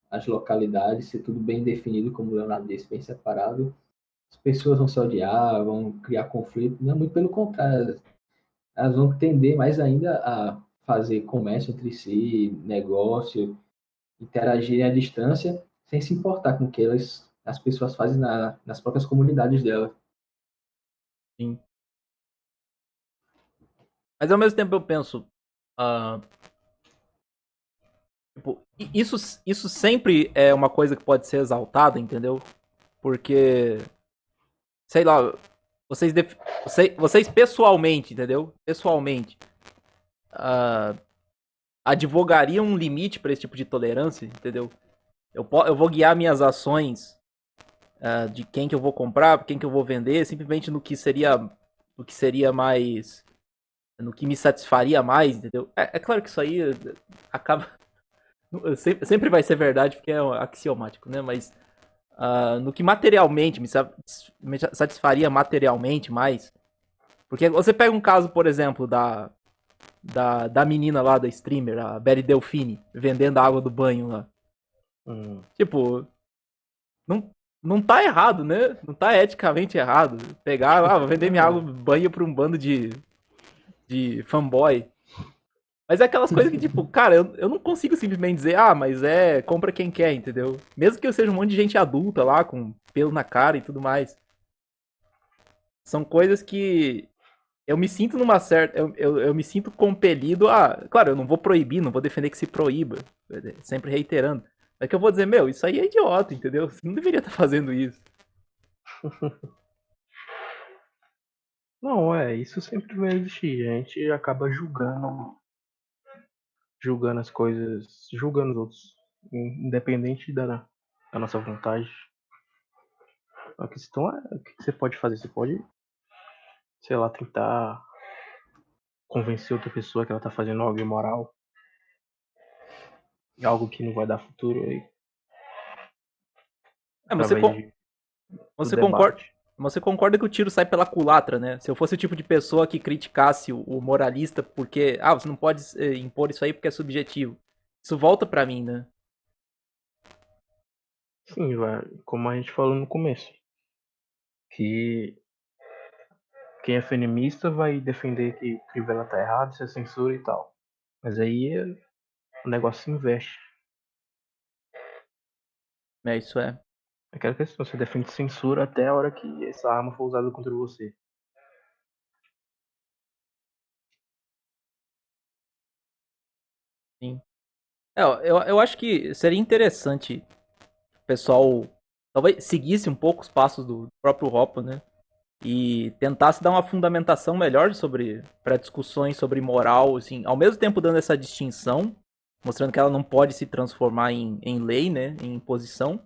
as localidades, ser tudo bem definido, como o Leonardo disse, bem separado, as pessoas vão se odiar, vão criar conflito. Não, muito pelo contrário, elas vão tender mais ainda a fazer comércio entre si, negócio, interagirem à distância, sem se importar com o que as pessoas fazem nas próprias comunidades dela. Sim. Mas ao mesmo tempo eu penso, ah, tipo, isso sempre é uma coisa que pode ser exaltada, entendeu? Porque, sei lá, vocês pessoalmente, entendeu? Pessoalmente, ah, advogariam um limite para esse tipo de tolerância, entendeu? Eu vou guiar minhas ações de quem que eu vou comprar, quem que eu vou vender, simplesmente no que seria mais, no que me satisfaria mais, entendeu? É claro que isso aí acaba, sempre vai ser verdade porque é axiomático, né? Mas no que materialmente me satisfaria materialmente mais, porque você pega um caso, por exemplo, da menina lá, da streamer, a Betty Delfine, vendendo a água do banho lá. Tipo, não, não tá errado, né? Não tá eticamente errado. Pegar, vou vender minha água do banho pra um bando de fanboy. Mas é aquelas coisas que, tipo, cara, eu não consigo simplesmente dizer, mas compra quem quer, entendeu? Mesmo que eu seja um monte de gente adulta lá, com pelo na cara e tudo mais. São coisas que eu me sinto numa certa. Eu me sinto compelido a. Claro, eu não vou proibir, não vou defender que se proíba. Sempre reiterando. É que eu vou dizer, meu, isso aí é idiota, entendeu? Você não deveria estar fazendo isso. Não, isso sempre vai existir. A gente acaba julgando as coisas, julgando os outros, independente da nossa vontade. A questão é o que você pode fazer. Você pode, sei lá, tentar convencer outra pessoa que ela tá fazendo algo imoral, algo que não vai dar futuro aí. Você, Através do debate. você concorda que o tiro sai pela culatra, né? Se eu fosse o tipo de pessoa que criticasse o moralista porque, você não pode impor isso aí porque é subjetivo. Isso volta pra mim, né? Sim, como a gente falou no começo, que quem é feminista vai defender que Crivella tá errado, isso é censura e tal. Mas aí o negócio se investe. Isso é. Aquela questão, você defende censura até a hora que essa arma for usada contra você. Sim. Eu acho que seria interessante o pessoal talvez seguisse um pouco os passos do próprio Hoppe, né? E tentasse dar uma fundamentação melhor para discussões sobre moral, assim, ao mesmo tempo dando essa distinção, mostrando que ela não pode se transformar em lei, né, em imposição,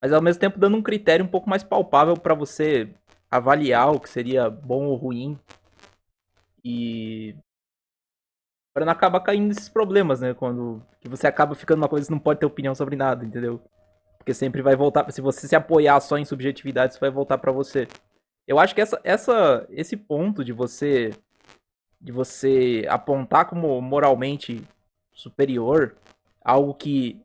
mas ao mesmo tempo dando um critério um pouco mais palpável para você avaliar o que seria bom ou ruim e para não acabar caindo nesses problemas, né, quando que você acaba ficando uma coisa que não pode ter opinião sobre nada, entendeu? Porque sempre vai voltar, se você se apoiar só em subjetividade, isso vai voltar para você. Eu acho que esse ponto de você apontar como moralmente superior algo que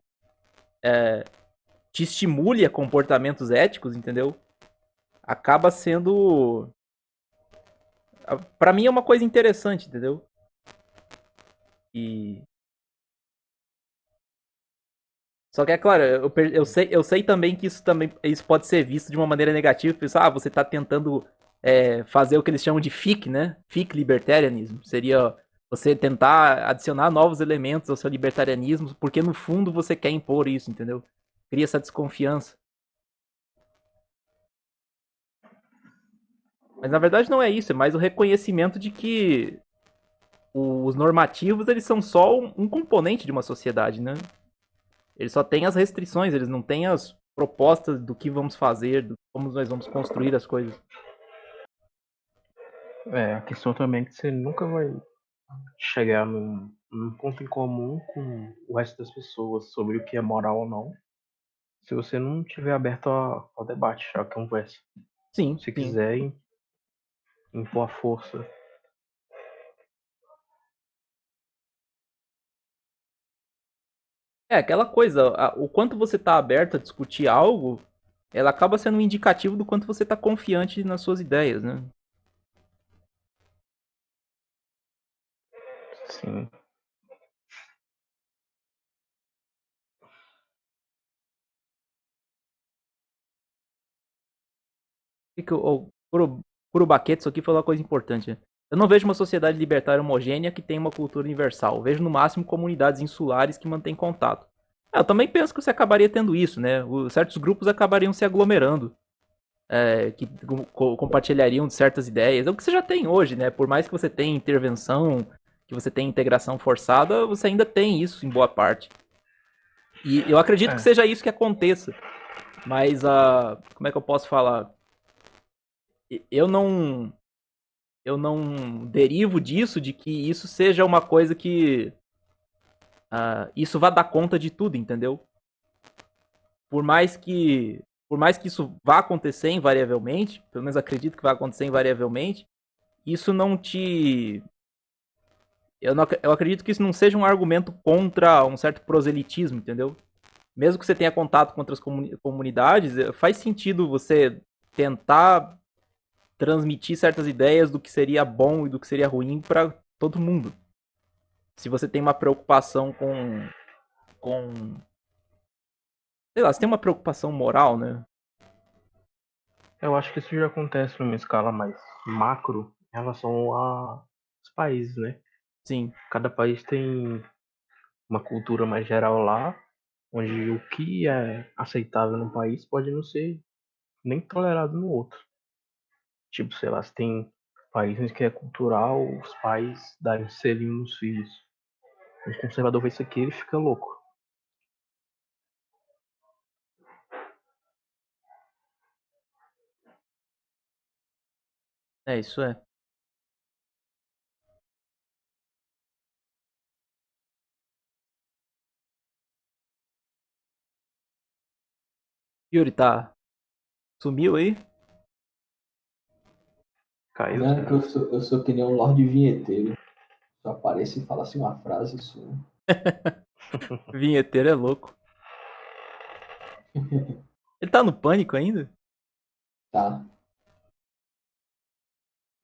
te estimule a comportamentos éticos, entendeu? Acaba sendo, pra mim é uma coisa interessante, entendeu? E só que é claro, eu sei também que isso pode ser visto de uma maneira negativa. Pensar, você tá tentando fazer o que eles chamam de FIC, né? FIC libertarianismo. Seria você tentar adicionar novos elementos ao seu libertarianismo, porque no fundo você quer impor isso, entendeu? Cria essa desconfiança. Mas na verdade não é isso, é mais o reconhecimento de que os normativos eles são só um componente de uma sociedade, né? Eles só têm as restrições, eles não têm as propostas do que vamos fazer, como nós vamos construir as coisas. A questão também é que você nunca vai chegar num ponto em comum com o resto das pessoas sobre o que é moral ou não, se você não estiver aberto ao debate, à conversa. Sim, Se sim. quiser impor a força. É aquela coisa, o quanto você tá aberto a discutir algo, ela acaba sendo um indicativo do quanto você tá confiante nas suas ideias, né? Sim. Curubaquete, isso aqui falou uma coisa importante. Né? Eu não vejo uma sociedade libertária homogênea que tenha uma cultura universal. Eu vejo no máximo comunidades insulares que mantêm contato. Eu também penso que você acabaria tendo isso, né? Certos grupos acabariam se aglomerando, que compartilhariam de certas ideias. É o que você já tem hoje, né? Por mais que você tenha intervenção, que você tenha integração forçada, você ainda tem isso em boa parte. E eu acredito que É, seja isso que aconteça. Mas, como é que eu posso falar? Eu não eu não derivo disso de que isso seja uma coisa que isso vá dar conta de tudo, entendeu? Por mais que por mais que isso vá acontecer invariavelmente, pelo menos acredito que vai acontecer invariavelmente, isso não te eu acredito que isso não seja um argumento contra um certo proselitismo, entendeu? Mesmo que você tenha contato com outras comunidades, faz sentido você tentar transmitir certas ideias do que seria bom e do que seria ruim para todo mundo. Se você tem uma preocupação com sei lá, se tem uma preocupação moral, né? eu acho que isso já acontece numa escala mais macro em relação aos países, né? Sim. Cada país tem uma cultura mais geral lá, onde o que é aceitável num país pode não ser nem tolerado no outro. Tipo, sei lá, se tem países que é cultural os pais darem selinho nos filhos. Um conservador vê isso aqui, ele fica louco. É, isso é. Yuri, tá? Sumiu aí? Caiu, Não, é que será? eu sou que nem um Lorde Vinheteiro. Só aparece e fala assim uma frase e sua. Vinheteiro é louco. Ele tá no pânico ainda? Tá.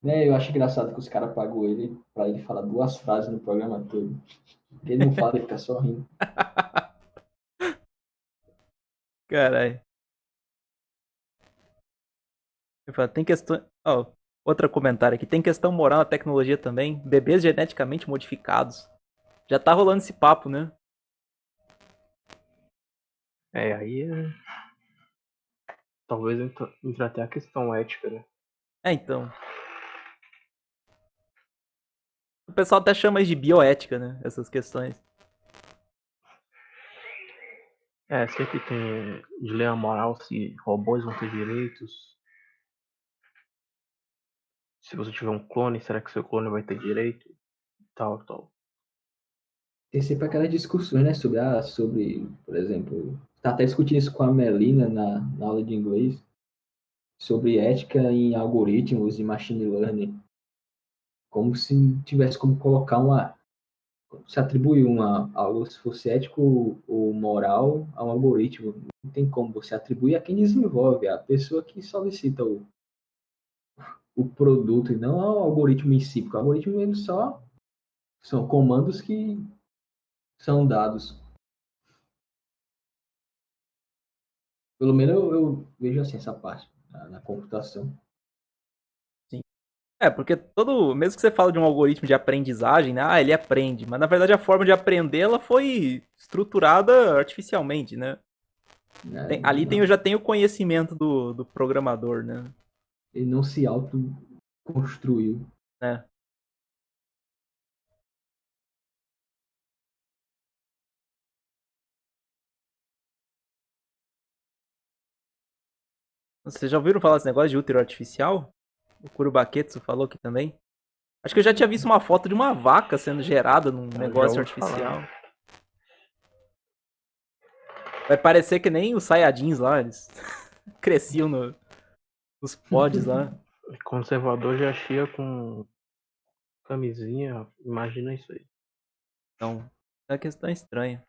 Né, eu acho engraçado que os caras pagam ele pra ele falar duas frases no programa todo. Ele não fala, ele fica só rindo. Caralho. Ele fala, tem questão. Ó, outro comentário aqui. Tem questão moral na tecnologia também. Bebês geneticamente modificados. Já tá rolando esse papo, né? Aí talvez entre até a questão ética, né? É, então. O pessoal até chama isso de bioética, né? Essas questões. Sempre tem dilema moral se robôs vão ter direitos. Se você tiver um clone, será que seu clone vai ter direito? Tal, tal. Tem sempre aquelas discussões, né, sobre, por exemplo, tá até discutindo isso com a Melina na aula de inglês, sobre ética em algoritmos e machine learning, como se tivesse como colocar se atribuir algo, se fosse ético ou moral a um algoritmo. Não tem como você atribuir a quem desenvolve, a pessoa que solicita o produto e não ao algoritmo em si, porque o algoritmo ele só são comandos que são dados. Pelo menos eu vejo assim essa parte na computação. Sim. É, porque mesmo que você fala de um algoritmo de aprendizagem, né? Ele aprende, mas na verdade a forma de aprender ela foi estruturada artificialmente, né? Né? Ali já tem o conhecimento do programador, né? Ele não se auto-construiu. né? Vocês já ouviram falar desse negócio de útero artificial? O Kurubaquetsu falou aqui também. Acho que eu já tinha visto uma foto de uma vaca sendo gerada num Já negócio ouvi falar. artificial. Vai parecer que nem os Saiyajins lá, eles cresciam nos pods lá. Conservador já chia com camisinha, imagina isso aí. Então, é uma questão estranha.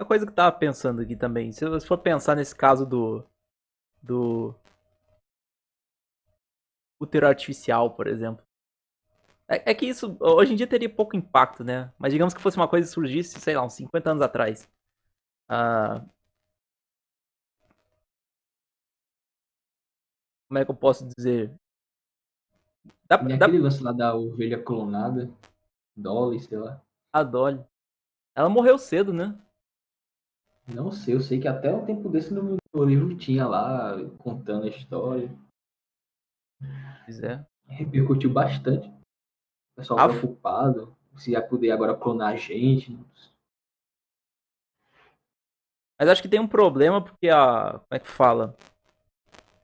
A coisa que eu tava pensando aqui também, se você for pensar nesse caso do útero artificial, por exemplo. É que isso hoje em dia teria pouco impacto, né? Mas digamos que fosse uma coisa que surgisse, sei lá, uns 50 anos atrás. Ah, como é que eu posso dizer? Dá, E nem dá aquele lance lá da ovelha clonada, Dolly, sei lá. a Dolly. Ela morreu cedo, né? Não sei, eu sei que até um tempo desse no livro tinha lá, contando a história. Pois é. Repercutiu bastante. O pessoal Ah, preocupado se ia poder agora clonar a gente. mas acho que tem um problema porque como é que fala?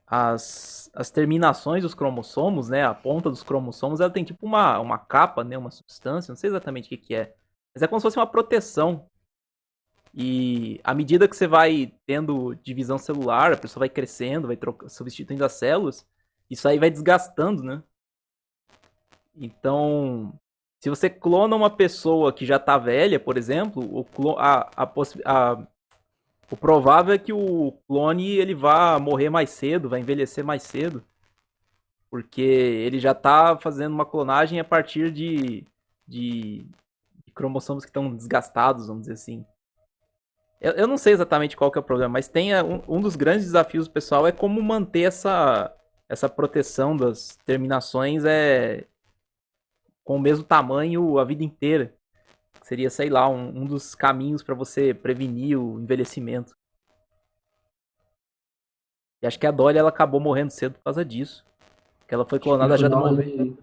As terminações dos cromossomos, né? A ponta dos cromossomos, ela tem tipo uma capa, né? Uma substância, não sei exatamente o que que é. Mas é como se fosse uma proteção. E à medida que você vai tendo divisão celular, a pessoa vai crescendo, vai substituindo as células, isso aí vai desgastando, né? Então, se você clona uma pessoa que já tá velha, por exemplo, o provável é que o clone ele vá morrer mais cedo, vai envelhecer mais cedo, porque ele já tá fazendo uma clonagem a partir de cromossomos que estão desgastados, vamos dizer assim. Eu não sei exatamente qual que é o problema, mas tem um dos grandes desafios do pessoal é como manter essa proteção das terminações com o mesmo tamanho a vida inteira. Seria, sei lá, um dos caminhos para você prevenir o envelhecimento. E acho que a Dolly ela acabou morrendo cedo por causa disso. Porque ela foi Acho que clonada foi já de na uma aula vez. de.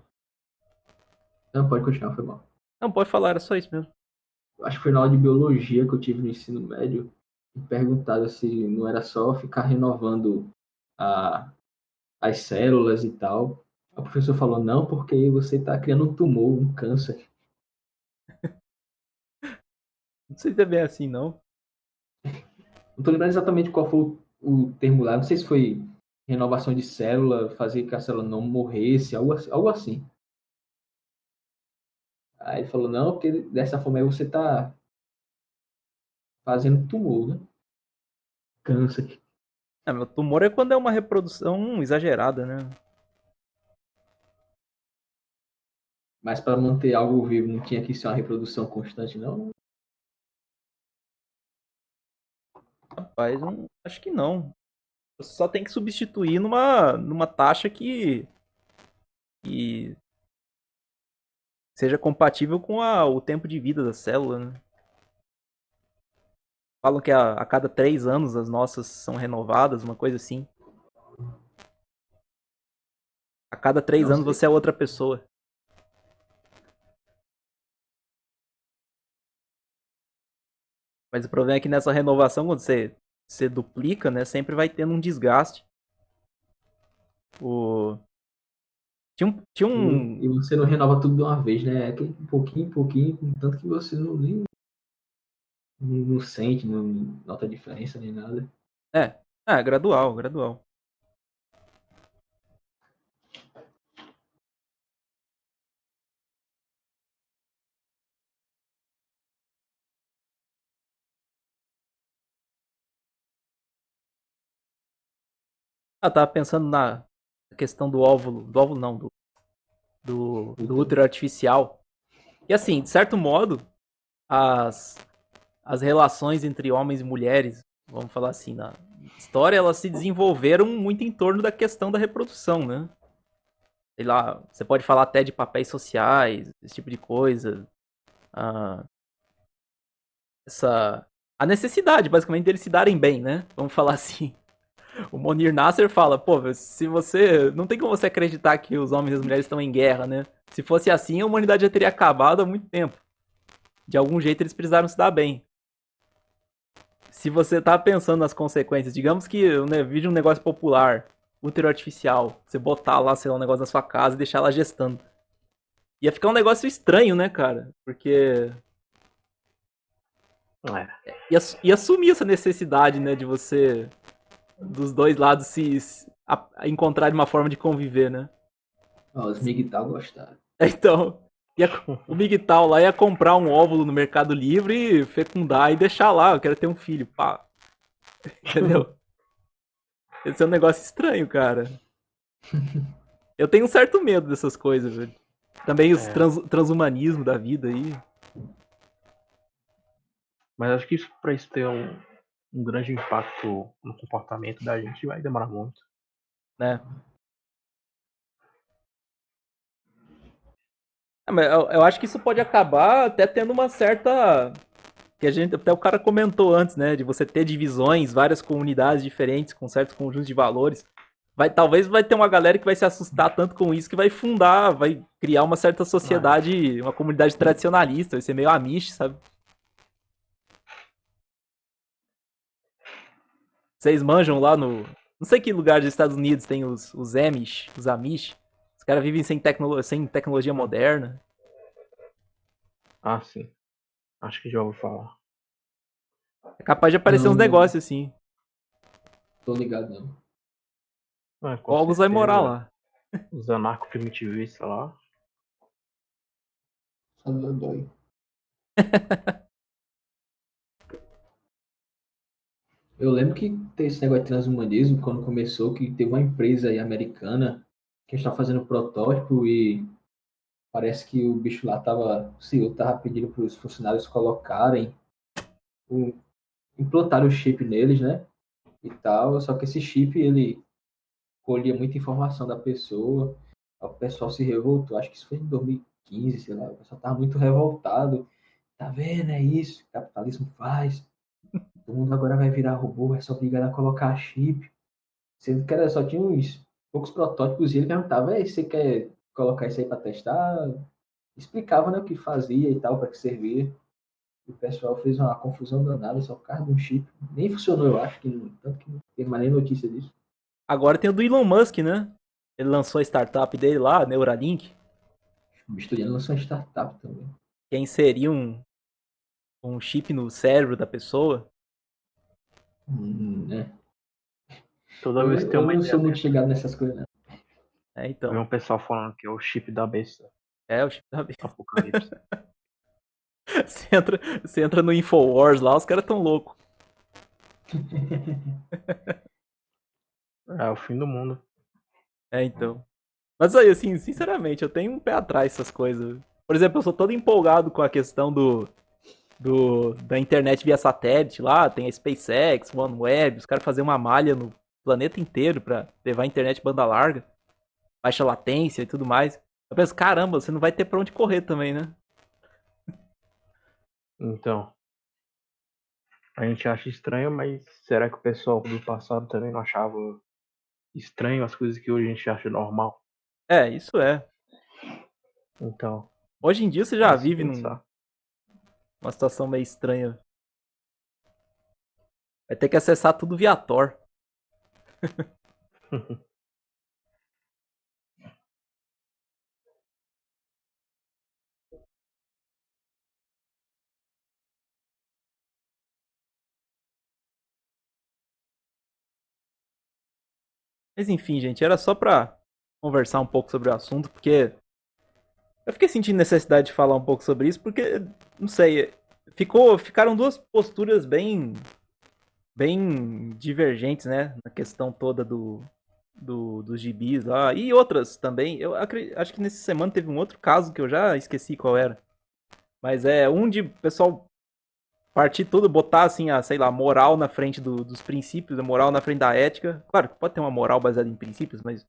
Não, pode continuar, foi mal. Não, pode falar, era só isso mesmo. Acho que foi na aula de biologia que eu tive no ensino médio. E perguntaram se não era só ficar renovando a, as células e tal. O professor falou, não, porque você está criando um tumor, um câncer. Não sei se é bem assim, não. Não tô lembrando exatamente qual foi o termo lá. Não sei se foi renovação de célula, fazer que a célula não morresse, algo assim. Aí ele falou, não, porque dessa forma aí você tá fazendo tumor, né? Câncer. Meu tumor é quando é uma reprodução exagerada, né? Mas para manter algo vivo não tinha que ser uma reprodução constante, não? Rapaz, acho que não. Você só tem que substituir numa taxa que seja compatível com o tempo de vida da célula, né? Falam que a cada 3 anos as nossas são renovadas, uma coisa assim. A cada três Não anos sei. você é outra pessoa. Mas o problema é que nessa renovação, quando você duplica, né, sempre vai tendo um desgaste. O... Tinha um. E você não renova tudo de uma vez, né? É aquele pouquinho em pouquinho, tanto que você nem sente, não nota diferença nem nada. Gradual, gradual. Tava pensando a questão do óvulo não, do útero artificial. E assim, de certo modo, as relações entre homens e mulheres, vamos falar assim, na história, elas se desenvolveram muito em torno da questão da reprodução, né? Sei lá, você pode falar até de papéis sociais, esse tipo de coisa. Ah, a necessidade, basicamente, deles se darem bem, né? Vamos falar assim. O Monir Nasser fala, pô, se você... Não tem como você acreditar que os homens e as mulheres estão em guerra, né? Se fosse assim, a humanidade já teria acabado há muito tempo. De algum jeito, eles precisaram se dar bem. Se você tá pensando nas consequências, digamos que vire um negócio popular, útero artificial, você botar lá, sei lá, um negócio na sua casa e deixar ela gestando. Ia ficar um negócio estranho, né, cara? Porque ia sumir essa necessidade, né, de você, dos dois lados, se encontrarem uma forma de conviver, né? Os MGTOW gostaram. Então, o MGTOW lá ia comprar um óvulo no Mercado Livre, fecundar e deixar lá, eu quero ter um filho, pá. Entendeu? Esse é um negócio estranho, cara. Eu tenho um certo medo dessas coisas, velho. Também os transhumanismo da vida aí. Mas acho que pra isso ter um grande impacto no comportamento da gente vai demorar muito. Né? Mas eu acho que isso pode acabar até tendo uma certa... Que até o cara comentou antes, né? De você ter divisões, várias comunidades diferentes, com certos conjuntos de valores. Talvez vai ter uma galera que vai se assustar tanto com isso que vai criar uma certa sociedade, uma comunidade tradicionalista, vai ser meio Amish, sabe? Vocês manjam lá no... Não sei que lugar dos Estados Unidos tem os Amish, os Amish. Os caras vivem sem tecnologia moderna. Ah, sim. Acho que já ouvi falar. É capaz de aparecer uns negócios assim. Tô ligado, não. Fogos vai morar lá. Os anarco-primitivistas lá. Só dói. Eu lembro que tem esse negócio de transhumanismo quando começou, que teve uma empresa aí americana que está fazendo protótipo e parece que o bicho lá o CEO tava pedindo para os funcionários colocarem, implantar o chip neles, né? E tal, só que esse chip, ele colhia muita informação da pessoa, o pessoal se revoltou, acho que isso foi em 2015, sei lá, o pessoal tava muito revoltado, tá vendo, é isso que o capitalismo faz, todo mundo agora vai virar robô, vai ser obrigado a colocar chip, sendo que só tinha uns poucos protótipos e ele perguntava, você quer colocar isso aí para testar? Explicava, né, o que fazia e tal, para que servia. O pessoal fez uma confusão danada só por causa de um chip. Nem funcionou, eu acho, tanto que não tem mais nem notícia disso. Agora tem o do Elon Musk, né? Ele lançou a startup dele lá, Neuralink. O estudante lançou uma startup também. Que é inserir um chip no cérebro da pessoa. Né? Toda vez que tem uma eu não sou muito chegado nessas coisas, né? Então. Tem um pessoal falando que é o chip da besta. É, o chip da besta. Apocalipse. Você entra no Infowars lá, os caras tão loucos. É o fim do mundo. É, então. Mas aí, assim, sinceramente, eu tenho um pé atrás dessas coisas. Por exemplo, eu sou todo empolgado com a questão da internet via satélite lá, tem a SpaceX, OneWeb, os caras fazem uma malha no planeta inteiro pra levar a internet banda larga, baixa latência e tudo mais. Eu penso, caramba, você não vai ter pra onde correr também, né? Então, a gente acha estranho, mas será que o pessoal do passado também não achava estranho as coisas que hoje a gente acha normal? É, isso é. Então, Hoje em dia você já vive numa situação meio estranha. Vai ter que acessar tudo via Tor. Mas enfim, gente, era só pra conversar um pouco sobre o assunto, porque eu fiquei sentindo necessidade de falar um pouco sobre isso, porque, não sei, ficaram duas posturas bem divergentes, né, na questão toda dos gibis lá. E outras também. Acho que nessa semana teve um outro caso que eu já esqueci qual era. Mas é um de pessoal partir tudo, botar assim, a, sei lá, moral na frente dos princípios, a moral na frente da ética. Claro que pode ter uma moral baseada em princípios, mas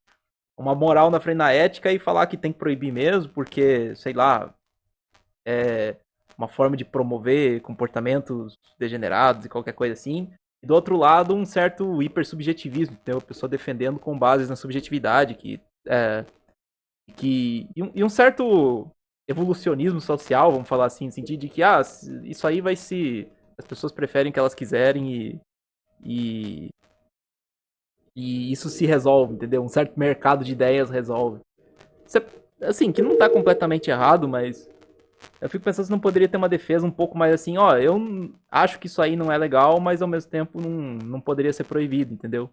uma moral na frente da ética e falar que tem que proibir mesmo, porque, sei lá, é uma forma de promover comportamentos degenerados e qualquer coisa assim. E do outro lado, um certo hipersubjetivismo, tem a pessoa defendendo com bases na subjetividade, e um certo evolucionismo social, vamos falar assim, no sentido de que isso aí vai se. As pessoas preferem o que elas quiserem e, e isso se resolve, entendeu? Um certo mercado de ideias resolve. Isso é, assim, que não tá completamente errado, mas eu fico pensando se não poderia ter uma defesa um pouco mais assim, ó, eu acho que isso aí não é legal, mas ao mesmo tempo não poderia ser proibido, entendeu?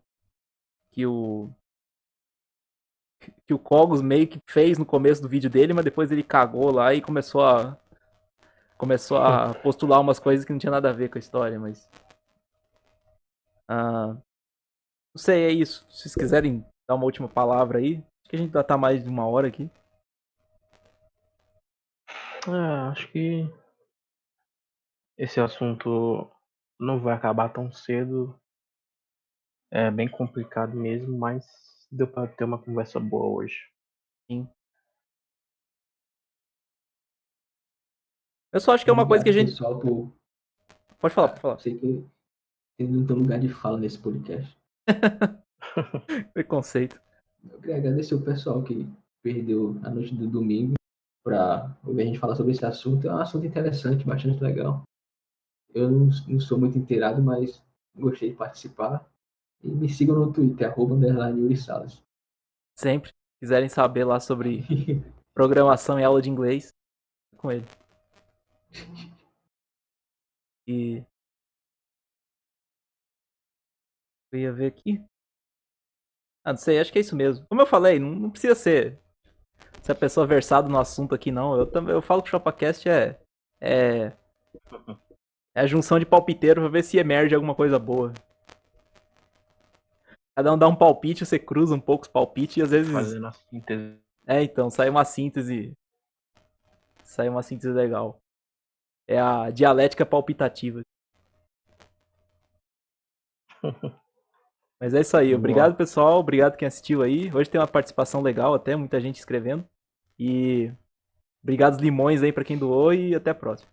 Que o Cogos meio que fez no começo do vídeo dele, mas depois ele cagou lá e começou a postular umas coisas que não tinha nada a ver com a história, mas não sei, é isso. Se vocês quiserem dar uma última palavra aí, acho que a gente já tá mais de 1 hora aqui. Acho que esse assunto não vai acabar tão cedo. É bem complicado mesmo, mas deu pra ter uma conversa boa hoje. Sim. Eu só acho que é uma coisa que a gente. Pessoal, Pode falar, pode falar. sei que não tem lugar de fala nesse podcast. Preconceito. Eu queria agradecer o pessoal que perdeu a noite do domingo para ouvir a gente falar sobre esse assunto. É um assunto interessante, bastante legal. Eu não sou muito inteirado, mas gostei de participar. E me sigam no Twitter, @_Yuri Salas. Sempre. Se quiserem saber lá sobre programação e aula de inglês, com ele. E. Eu ia ver aqui. Não sei, acho que é isso mesmo. Como eu falei, não precisa ser essa pessoa versada no assunto aqui, não. Eu falo que o ChopaCast é a junção de palpiteiro pra ver se emerge alguma coisa boa. Cada um dá um palpite, você cruza um pouco os palpites e às vezes. Fazendo a síntese. Então, sai uma síntese. Sai uma síntese legal. É a dialética palpitativa. Mas é isso aí. Obrigado, pessoal. Obrigado quem assistiu aí. Hoje tem uma participação legal até, muita gente escrevendo. E obrigado os limões aí pra quem doou e até a próxima.